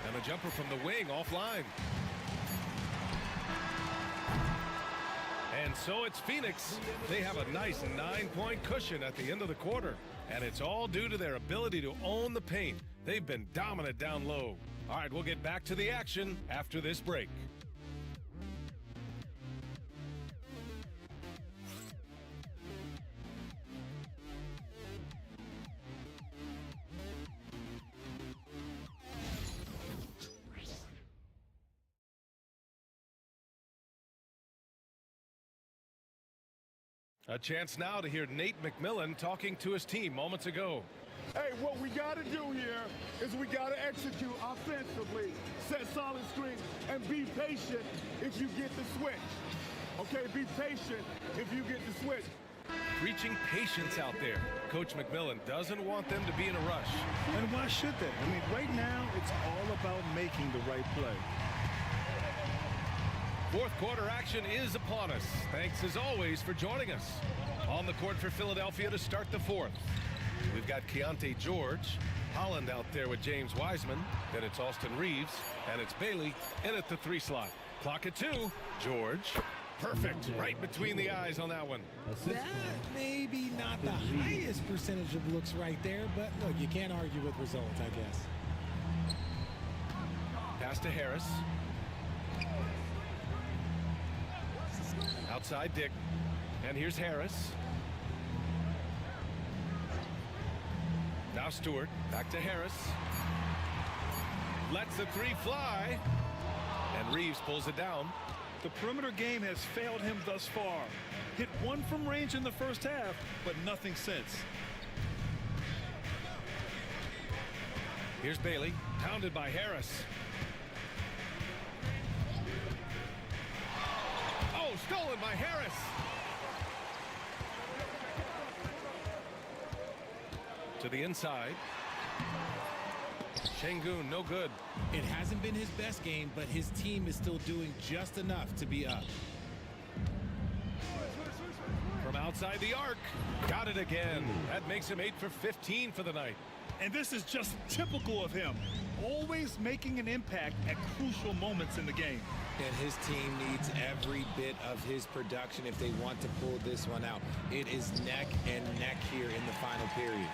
And a jumper from the wing offline. And so it's Phoenix. They have a nice 9-point cushion at the end of the quarter. And it's all due to their ability to own the paint. They've been dominant down low. All right, we'll get back to the action after this break. A chance now to hear Nate McMillan talking to his team moments ago. Hey, what we got to do here is we got to execute offensively, set solid screens, and be patient if you get the switch. Okay, be patient if you get the switch. Preaching patience out there. Coach McMillan doesn't want them to be in a rush. And why should they? I mean, right now, it's all about making the right play. Fourth quarter action is upon us. Thanks as always for joining us. On the court for Philadelphia to start the fourth. We've got Keontae George, Holland out there with James Wiseman. Then it's Austin Reeves, and it's Bailey in at the 3 slot. Clock at 2. George, perfect, right between the eyes on that one. That may be not the highest percentage of looks right there, but look, you can't argue with results, I guess. Pass to Harris. Outside Dick, and here's Harris. Now Stewart, back to Harris. Lets the 3 fly, and Reeves pulls it down. The perimeter game has failed him thus far. Hit 1 from range in the first half, but nothing since. Here's Bailey, pounded by Harris. Oh, stolen by Harris. To the inside. Şengün, no good. It hasn't been his best game, but his team is still doing just enough to be up. Outside the arc. Got it again. That makes him 8 for 15 for the night. And this is just typical of him. Always making an impact at crucial moments in the game. And his team needs every bit of his production if they want to pull this one out. It is neck and neck here in the final period.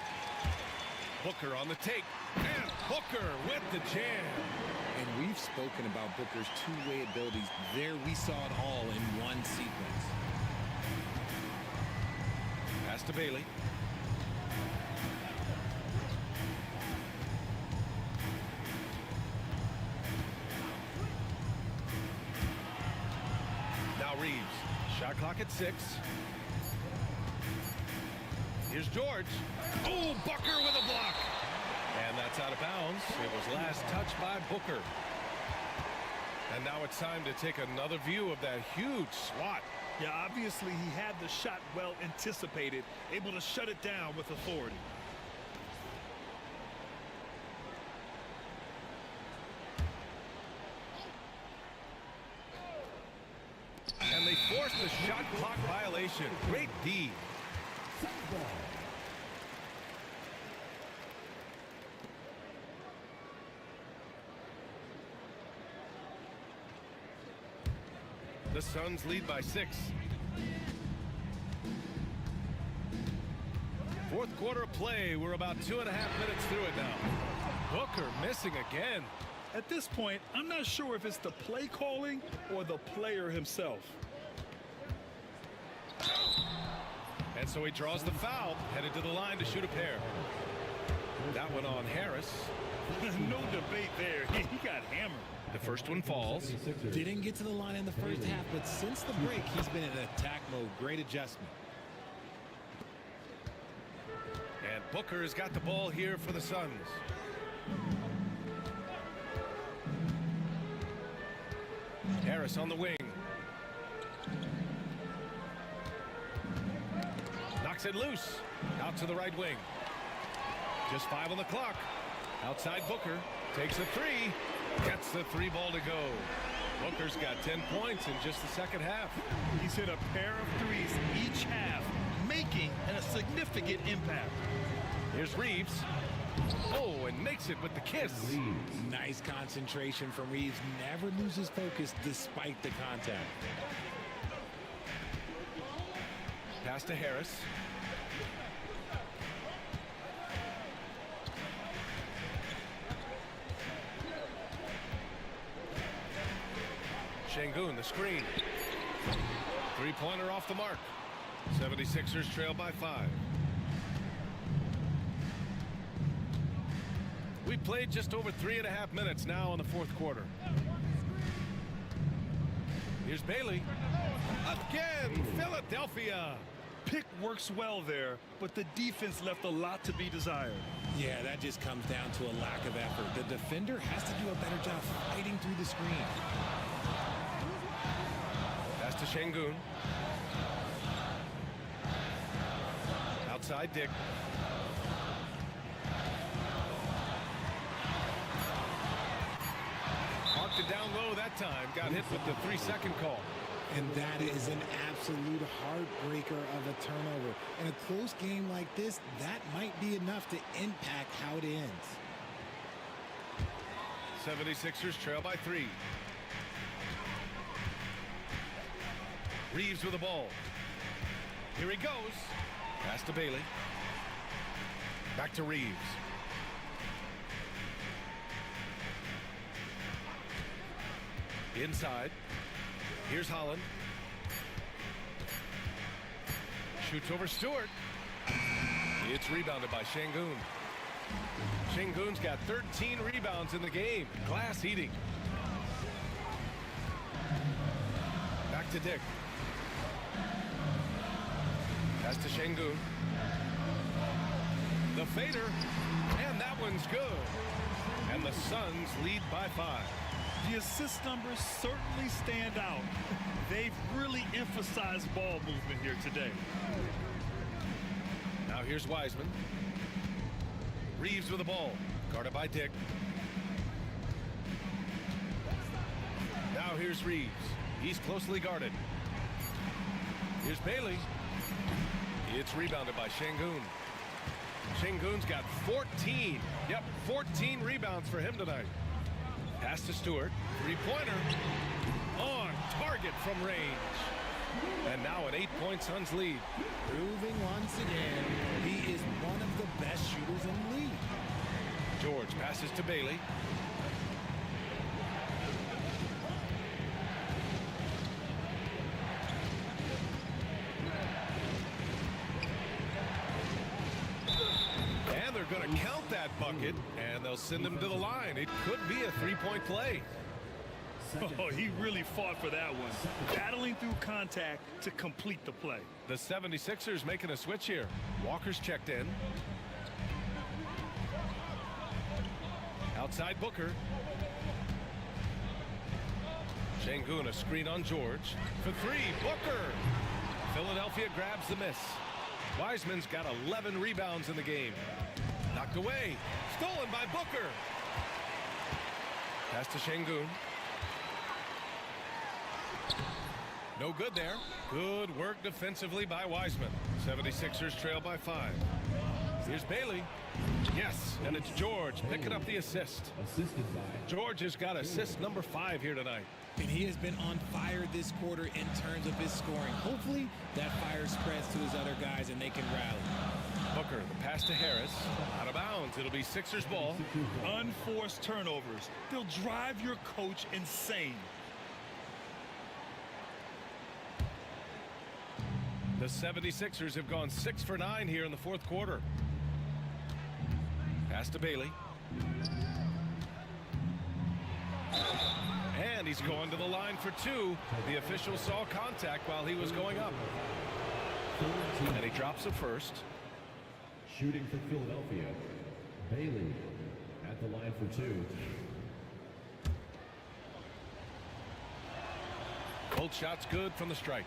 Booker on the take. And Booker with the jam. And we've spoken about Booker's two-way abilities. There we saw it all in one sequence. Pass to Bailey. Now Reeves. Shot clock at 6. Here's George. Oh, Booker with a block. And that's out of bounds. It was last touched by Booker. And now it's time to take another view of that huge swat. Yeah, obviously he had the shot well anticipated, able to shut it down with authority. And they forced the shot clock violation. Great D. The Suns lead by 6. Fourth quarter of play. We're about 2.5 minutes through it now. Booker missing again. At this point, I'm not sure if it's the play calling or the player himself. And so he draws the foul, headed to the line to shoot a pair. That one on Harris. No debate there. He got hammered. The first one falls. Didn't get to the line in the first half, but since the break, he's been in attack mode. Great adjustment. And Booker has got the ball here for the Suns. Harris on the wing. Knocks it loose. Out to the right wing. Just 5 on the clock. Outside Booker. Takes a 3. Gets the 3 ball to go. Booker's got 10 points in just the second half. He's hit a pair of threes each half, making a significant impact. Here's Reeves. Oh, and makes it with the kiss. Nice concentration from Reeves. Never loses focus despite the contact. Pass to Harris. Şengün, the screen. Three-pointer off the mark. 76ers trail by 5. We played just over 3.5 minutes now in the fourth quarter. Here's Bailey. Again, Philadelphia. Pick works well there, but the defense left a lot to be desired. Yeah, that just comes down to a lack of effort. The defender has to do a better job fighting through the screen. Pass to Şengün. Outside Dick. Marked it down low that time. Got hit with the 3-second call. And that is an absolute heartbreaker of a turnover. In a close game like this, that might be enough to impact how it ends. 76ers trail by 3. Reeves with the ball. Here he goes. Pass to Bailey. Back to Reeves. Inside. Here's Holland. Shoots over Stewart. It's rebounded by Şengün. Şengün's got 13 rebounds in the game. Glass eating. Back to Dick. Pass to Şengün. The fader. And that one's good. And the Suns lead by 5. The assist numbers certainly stand out. They've really emphasized ball movement here today. Now here's Wiseman. Reeves with the ball. Guarded by Dick. Now here's Reeves. He's closely guarded. Here's Bailey. It's rebounded by Şengün. Şengün's got 14. Yep, 14 rebounds for him tonight. Pass to Stewart. Three-pointer. On target from range. And now an 8-point Suns lead. Proving once again, he is one of the best shooters in the league. George passes to Bailey. And they're going to count that bucket, and they'll send him to the line. It could be a three-point play. Oh, he really fought for that one. Battling through contact to complete the play. The 76ers making a switch here. Walker's checked in. Outside Booker. Şengün, a screen on George. For three, Booker. Philadelphia grabs the miss. Wiseman's got 11 rebounds in the game. Knocked away. Stolen by Booker. Pass to Şengün. No good there. Good work defensively by Wiseman. 76ers trail by 5. Here's Bailey. Yes, and it's George picking up the assist. George has got assist number 5 here tonight. And he has been on fire this quarter in terms of his scoring. Hopefully that fire spreads to his other guys and they can rally. Booker, the pass to Harris. Out of bounds. It'll be Sixers ball. Unforced turnovers. They'll drive your coach insane. The 76ers have gone 6 for 9 here in the fourth quarter. Pass to Bailey. And he's going to the line for 2. The official saw contact while he was going up. And he drops a first. Shooting for Philadelphia, Bailey at the line for 2. Both shots good from the strike.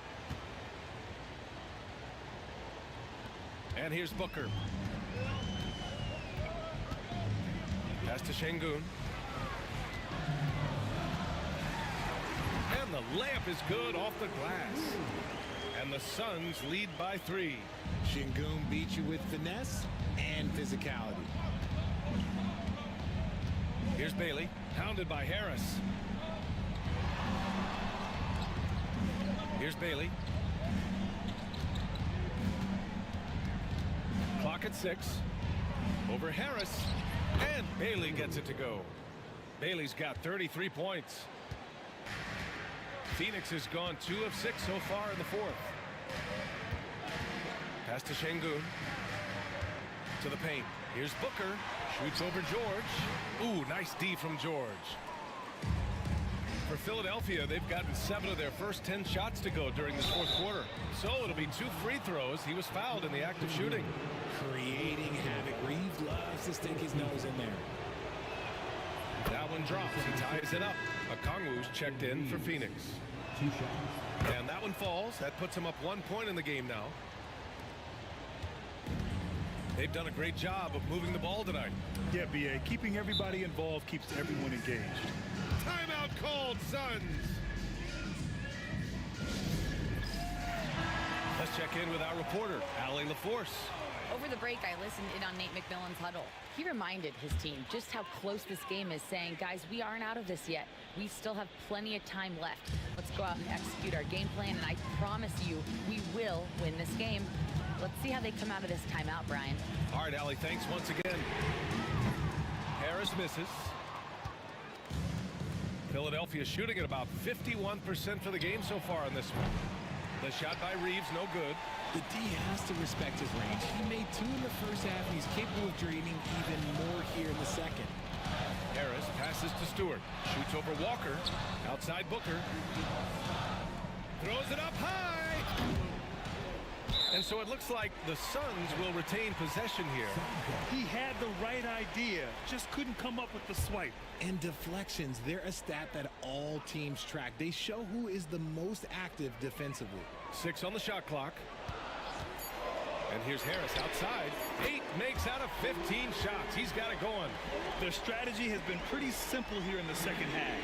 And here's Booker. Pass to Şengün. And the layup is good off the glass. And the Suns lead by 3. Şengün beat you with finesse and physicality. Here's Bailey, hounded by Harris. Here's Bailey. Clock at 6. Over Harris. And Bailey gets it to go. Bailey's got 33 points. Phoenix has gone 2 of 6 so far in the fourth. Pass to Şengün. To the paint. Here's Booker. Shoots over George. Ooh, nice D from George. For Philadelphia, they've gotten 7 of their first 10 shots to go during this fourth quarter. So it'll be 2 free throws. He was fouled in the act of shooting. Creating havoc. Reeves loves to stick his nose in there. That one drops. He ties it up. Okongwu's checked in for Phoenix. 2 shots. And that one falls. That puts him up 1 point in the game now. They've done a great job of moving the ball tonight. Yeah, B.A. Keeping everybody involved keeps everyone engaged. Timeout called, Suns. Let's check in with our reporter, Allie LaForce. Over the break, I listened in on Nate McMillan's huddle. He reminded his team just how close this game is, saying, guys, we aren't out of this yet. We still have plenty of time left. Let's go out and execute our game plan, and I promise you, we will win this game. Let's see how they come out of this timeout, Brian. All right, Allie, thanks once again. Harris misses. Philadelphia shooting at about 51% for the game so far in this one. The shot by Reeves, no good. The D has to respect his range. He made 2 in the first half, and he's capable of draining even more here in the second. Harris passes to Stewart. Shoots over Walker. Outside Booker. Throws it up high. And so it looks like the Suns will retain possession here. He had the right idea, just couldn't come up with the swipe. And deflections, they're a stat that all teams track. They show who is the most active defensively. 6 on the shot clock. And here's Harris outside. 8 makes out of 15 shots. He's got it going. Their strategy has been pretty simple here in the second half.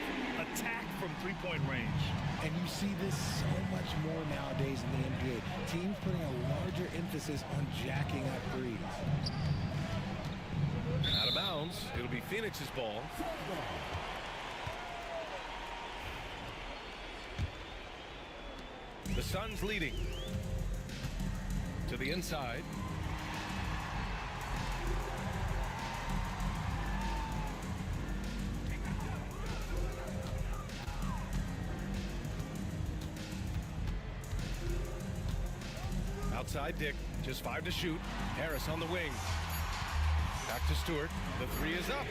Attack from three-point range. And you see this so much more nowadays in the NBA. Teams putting a larger emphasis on jacking up threes. Out of bounds. It'll be Phoenix's ball. The Suns leading. To the inside. Outside Dick, just 5 to shoot. Harris on the wing. Back to Stewart. The 3 is up.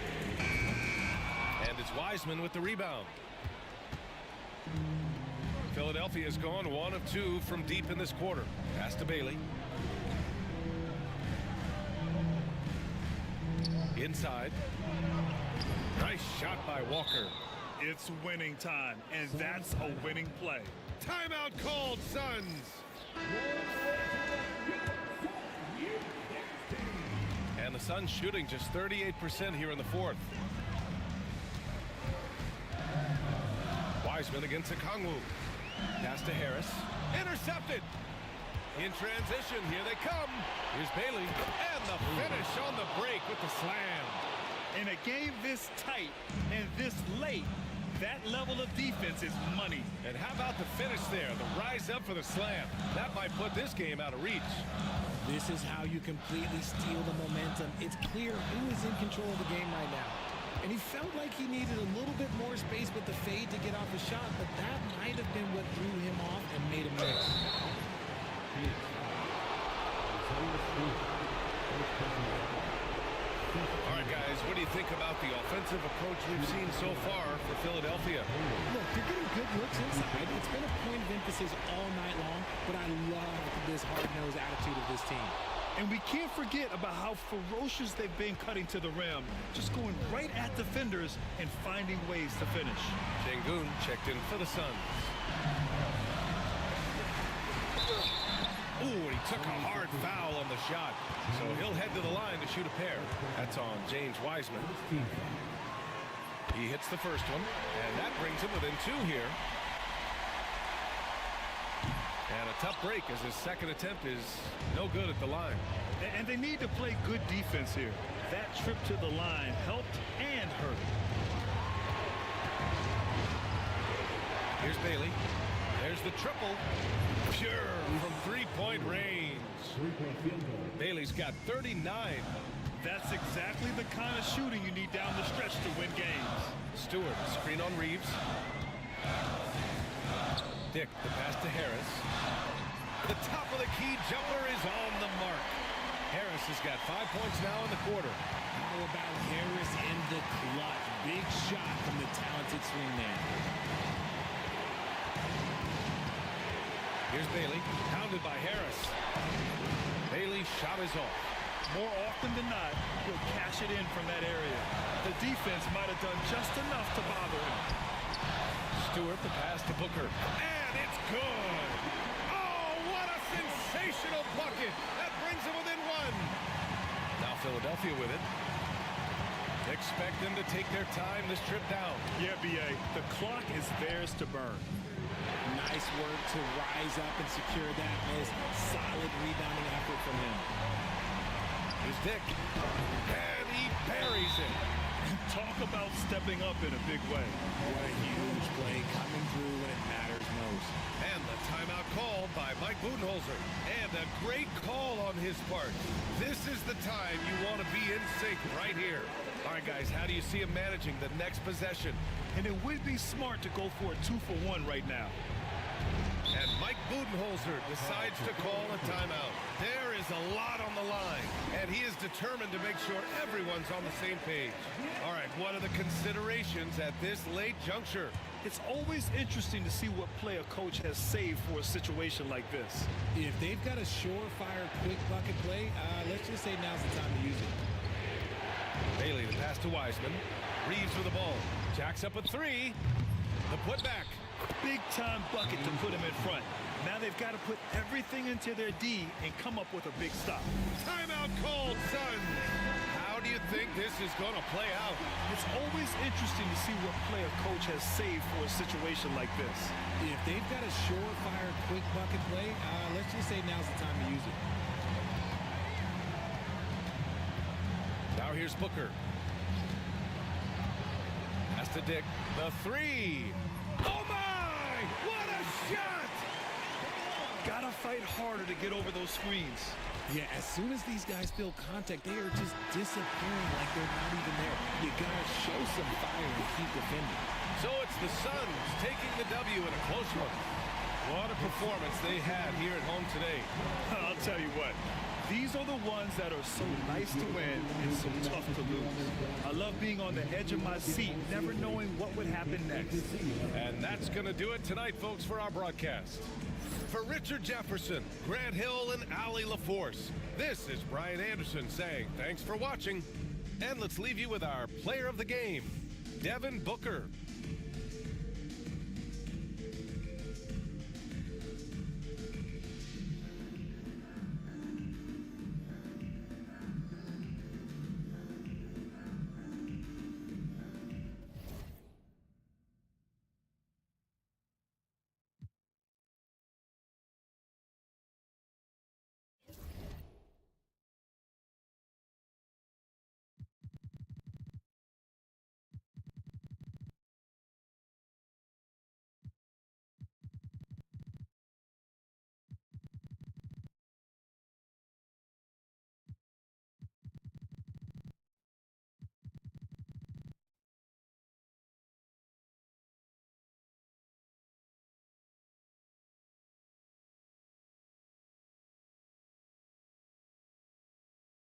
And it's Wiseman with the rebound. Philadelphia has gone 1 of 2 from deep in this quarter. Pass to Bailey. Inside. Nice shot by Walker. It's winning time, and that's a winning play. Timeout called, Suns. And the Suns shooting just 38% here in the fourth. Wiseman against Okongwu. Pass to Harris. Intercepted. In transition, here they come. Here's Bailey. And the finish on the break with the slam. In a game this tight and this late, that level of defense is money. And how about the finish there? The rise up for the slam. That might put this game out of reach. This is how you completely steal the momentum. It's clear who is in control of the game right now. And he felt like he needed a little bit more space with the fade to get off a shot, but that might have been what threw him off and made him miss. All right, guys, what do you think about the offensive approach we've seen so far for Philadelphia? Look, they're getting good looks inside. It's been a point of emphasis all night long, but I love this hard-nosed attitude of this team. And we can't forget about how ferocious they've been cutting to the rim, just going right at defenders and finding ways to finish. Sengun checked in for the Suns. Ooh, he took a hard foul on the shot. So he'll head to the line to shoot a pair. That's on James Wiseman. He hits the first one, and that brings him within 2 here. And a tough break as his second attempt is no good at the line. And they need to play good defense here. That trip to the line helped and hurt. Here's Bailey. There's the triple. Pure from three-point range. Bailey's got 39. That's exactly the kind of shooting you need down the stretch to win games. Stewart, screen on Reeves. Dick, the pass to Harris. The top of the key jumper is on the mark. Harris has got 5 points now in the quarter. How about Harris in the clutch? Big shot from the talented swing man. Here's Bailey, pounded by Harris. Bailey's shot is off. More often than not, he'll cash it in from that area. The defense might have done just enough to bother him. Stewart, the pass to Booker. And it's good. Oh, what a sensational bucket. That brings him within 1. Now Philadelphia with it. Expect them to take their time this trip down. Yeah, B.A., the clock is theirs to burn. Nice work to rise up and secure that miss. Solid rebounding effort from him. Here's Dick. And he buries it. Talk about stepping up in a big way. What a huge play coming through when it matters most. And the timeout called by Mike Budenholzer. And a great call on his part. This is the time you want to be in sync right here. All right, guys, how do you see him managing the next possession? And it would be smart to go for a 2-for-1 right now. And Mike Budenholzer decides to call a timeout. There is a lot on the line, and he is determined to make sure everyone's on the same page. All right, what are the considerations at this late juncture? It's always interesting to see what play a coach has saved for a situation like this. If they've got a surefire quick bucket play, let's just say now's the time to use it. Bailey, the pass to Wiseman. Reeves with the ball. Jacks up a 3. The putback. Big-time bucket to put him in front. Now they've got to put everything into their D and come up with a big stop. Timeout called, son. How do you think this is going to play out? It's always interesting to see what play a coach has saved for a situation like this. If they've got a surefire, quick bucket play, let's just say now's the time to use it. Now here's Booker. Pass to Dick. The three. Oh, my! What a shot! Gotta fight harder to get over those screens. Yeah, as soon as these guys feel contact, they are just disappearing like they're not even there. You gotta show some fire and keep defending. So it's the Suns taking the W in a close one. What a performance they had here at home today. I'll tell you what, these are the ones that are so nice to win and so tough to lose. I love being on the edge of my seat, never knowing what would happen next. And that's going to do it tonight, folks, for our broadcast. For Richard Jefferson, Grant Hill, and Allie LaForce, this is Brian Anderson saying thanks for watching. And let's leave you with our player of the game, Devin Booker.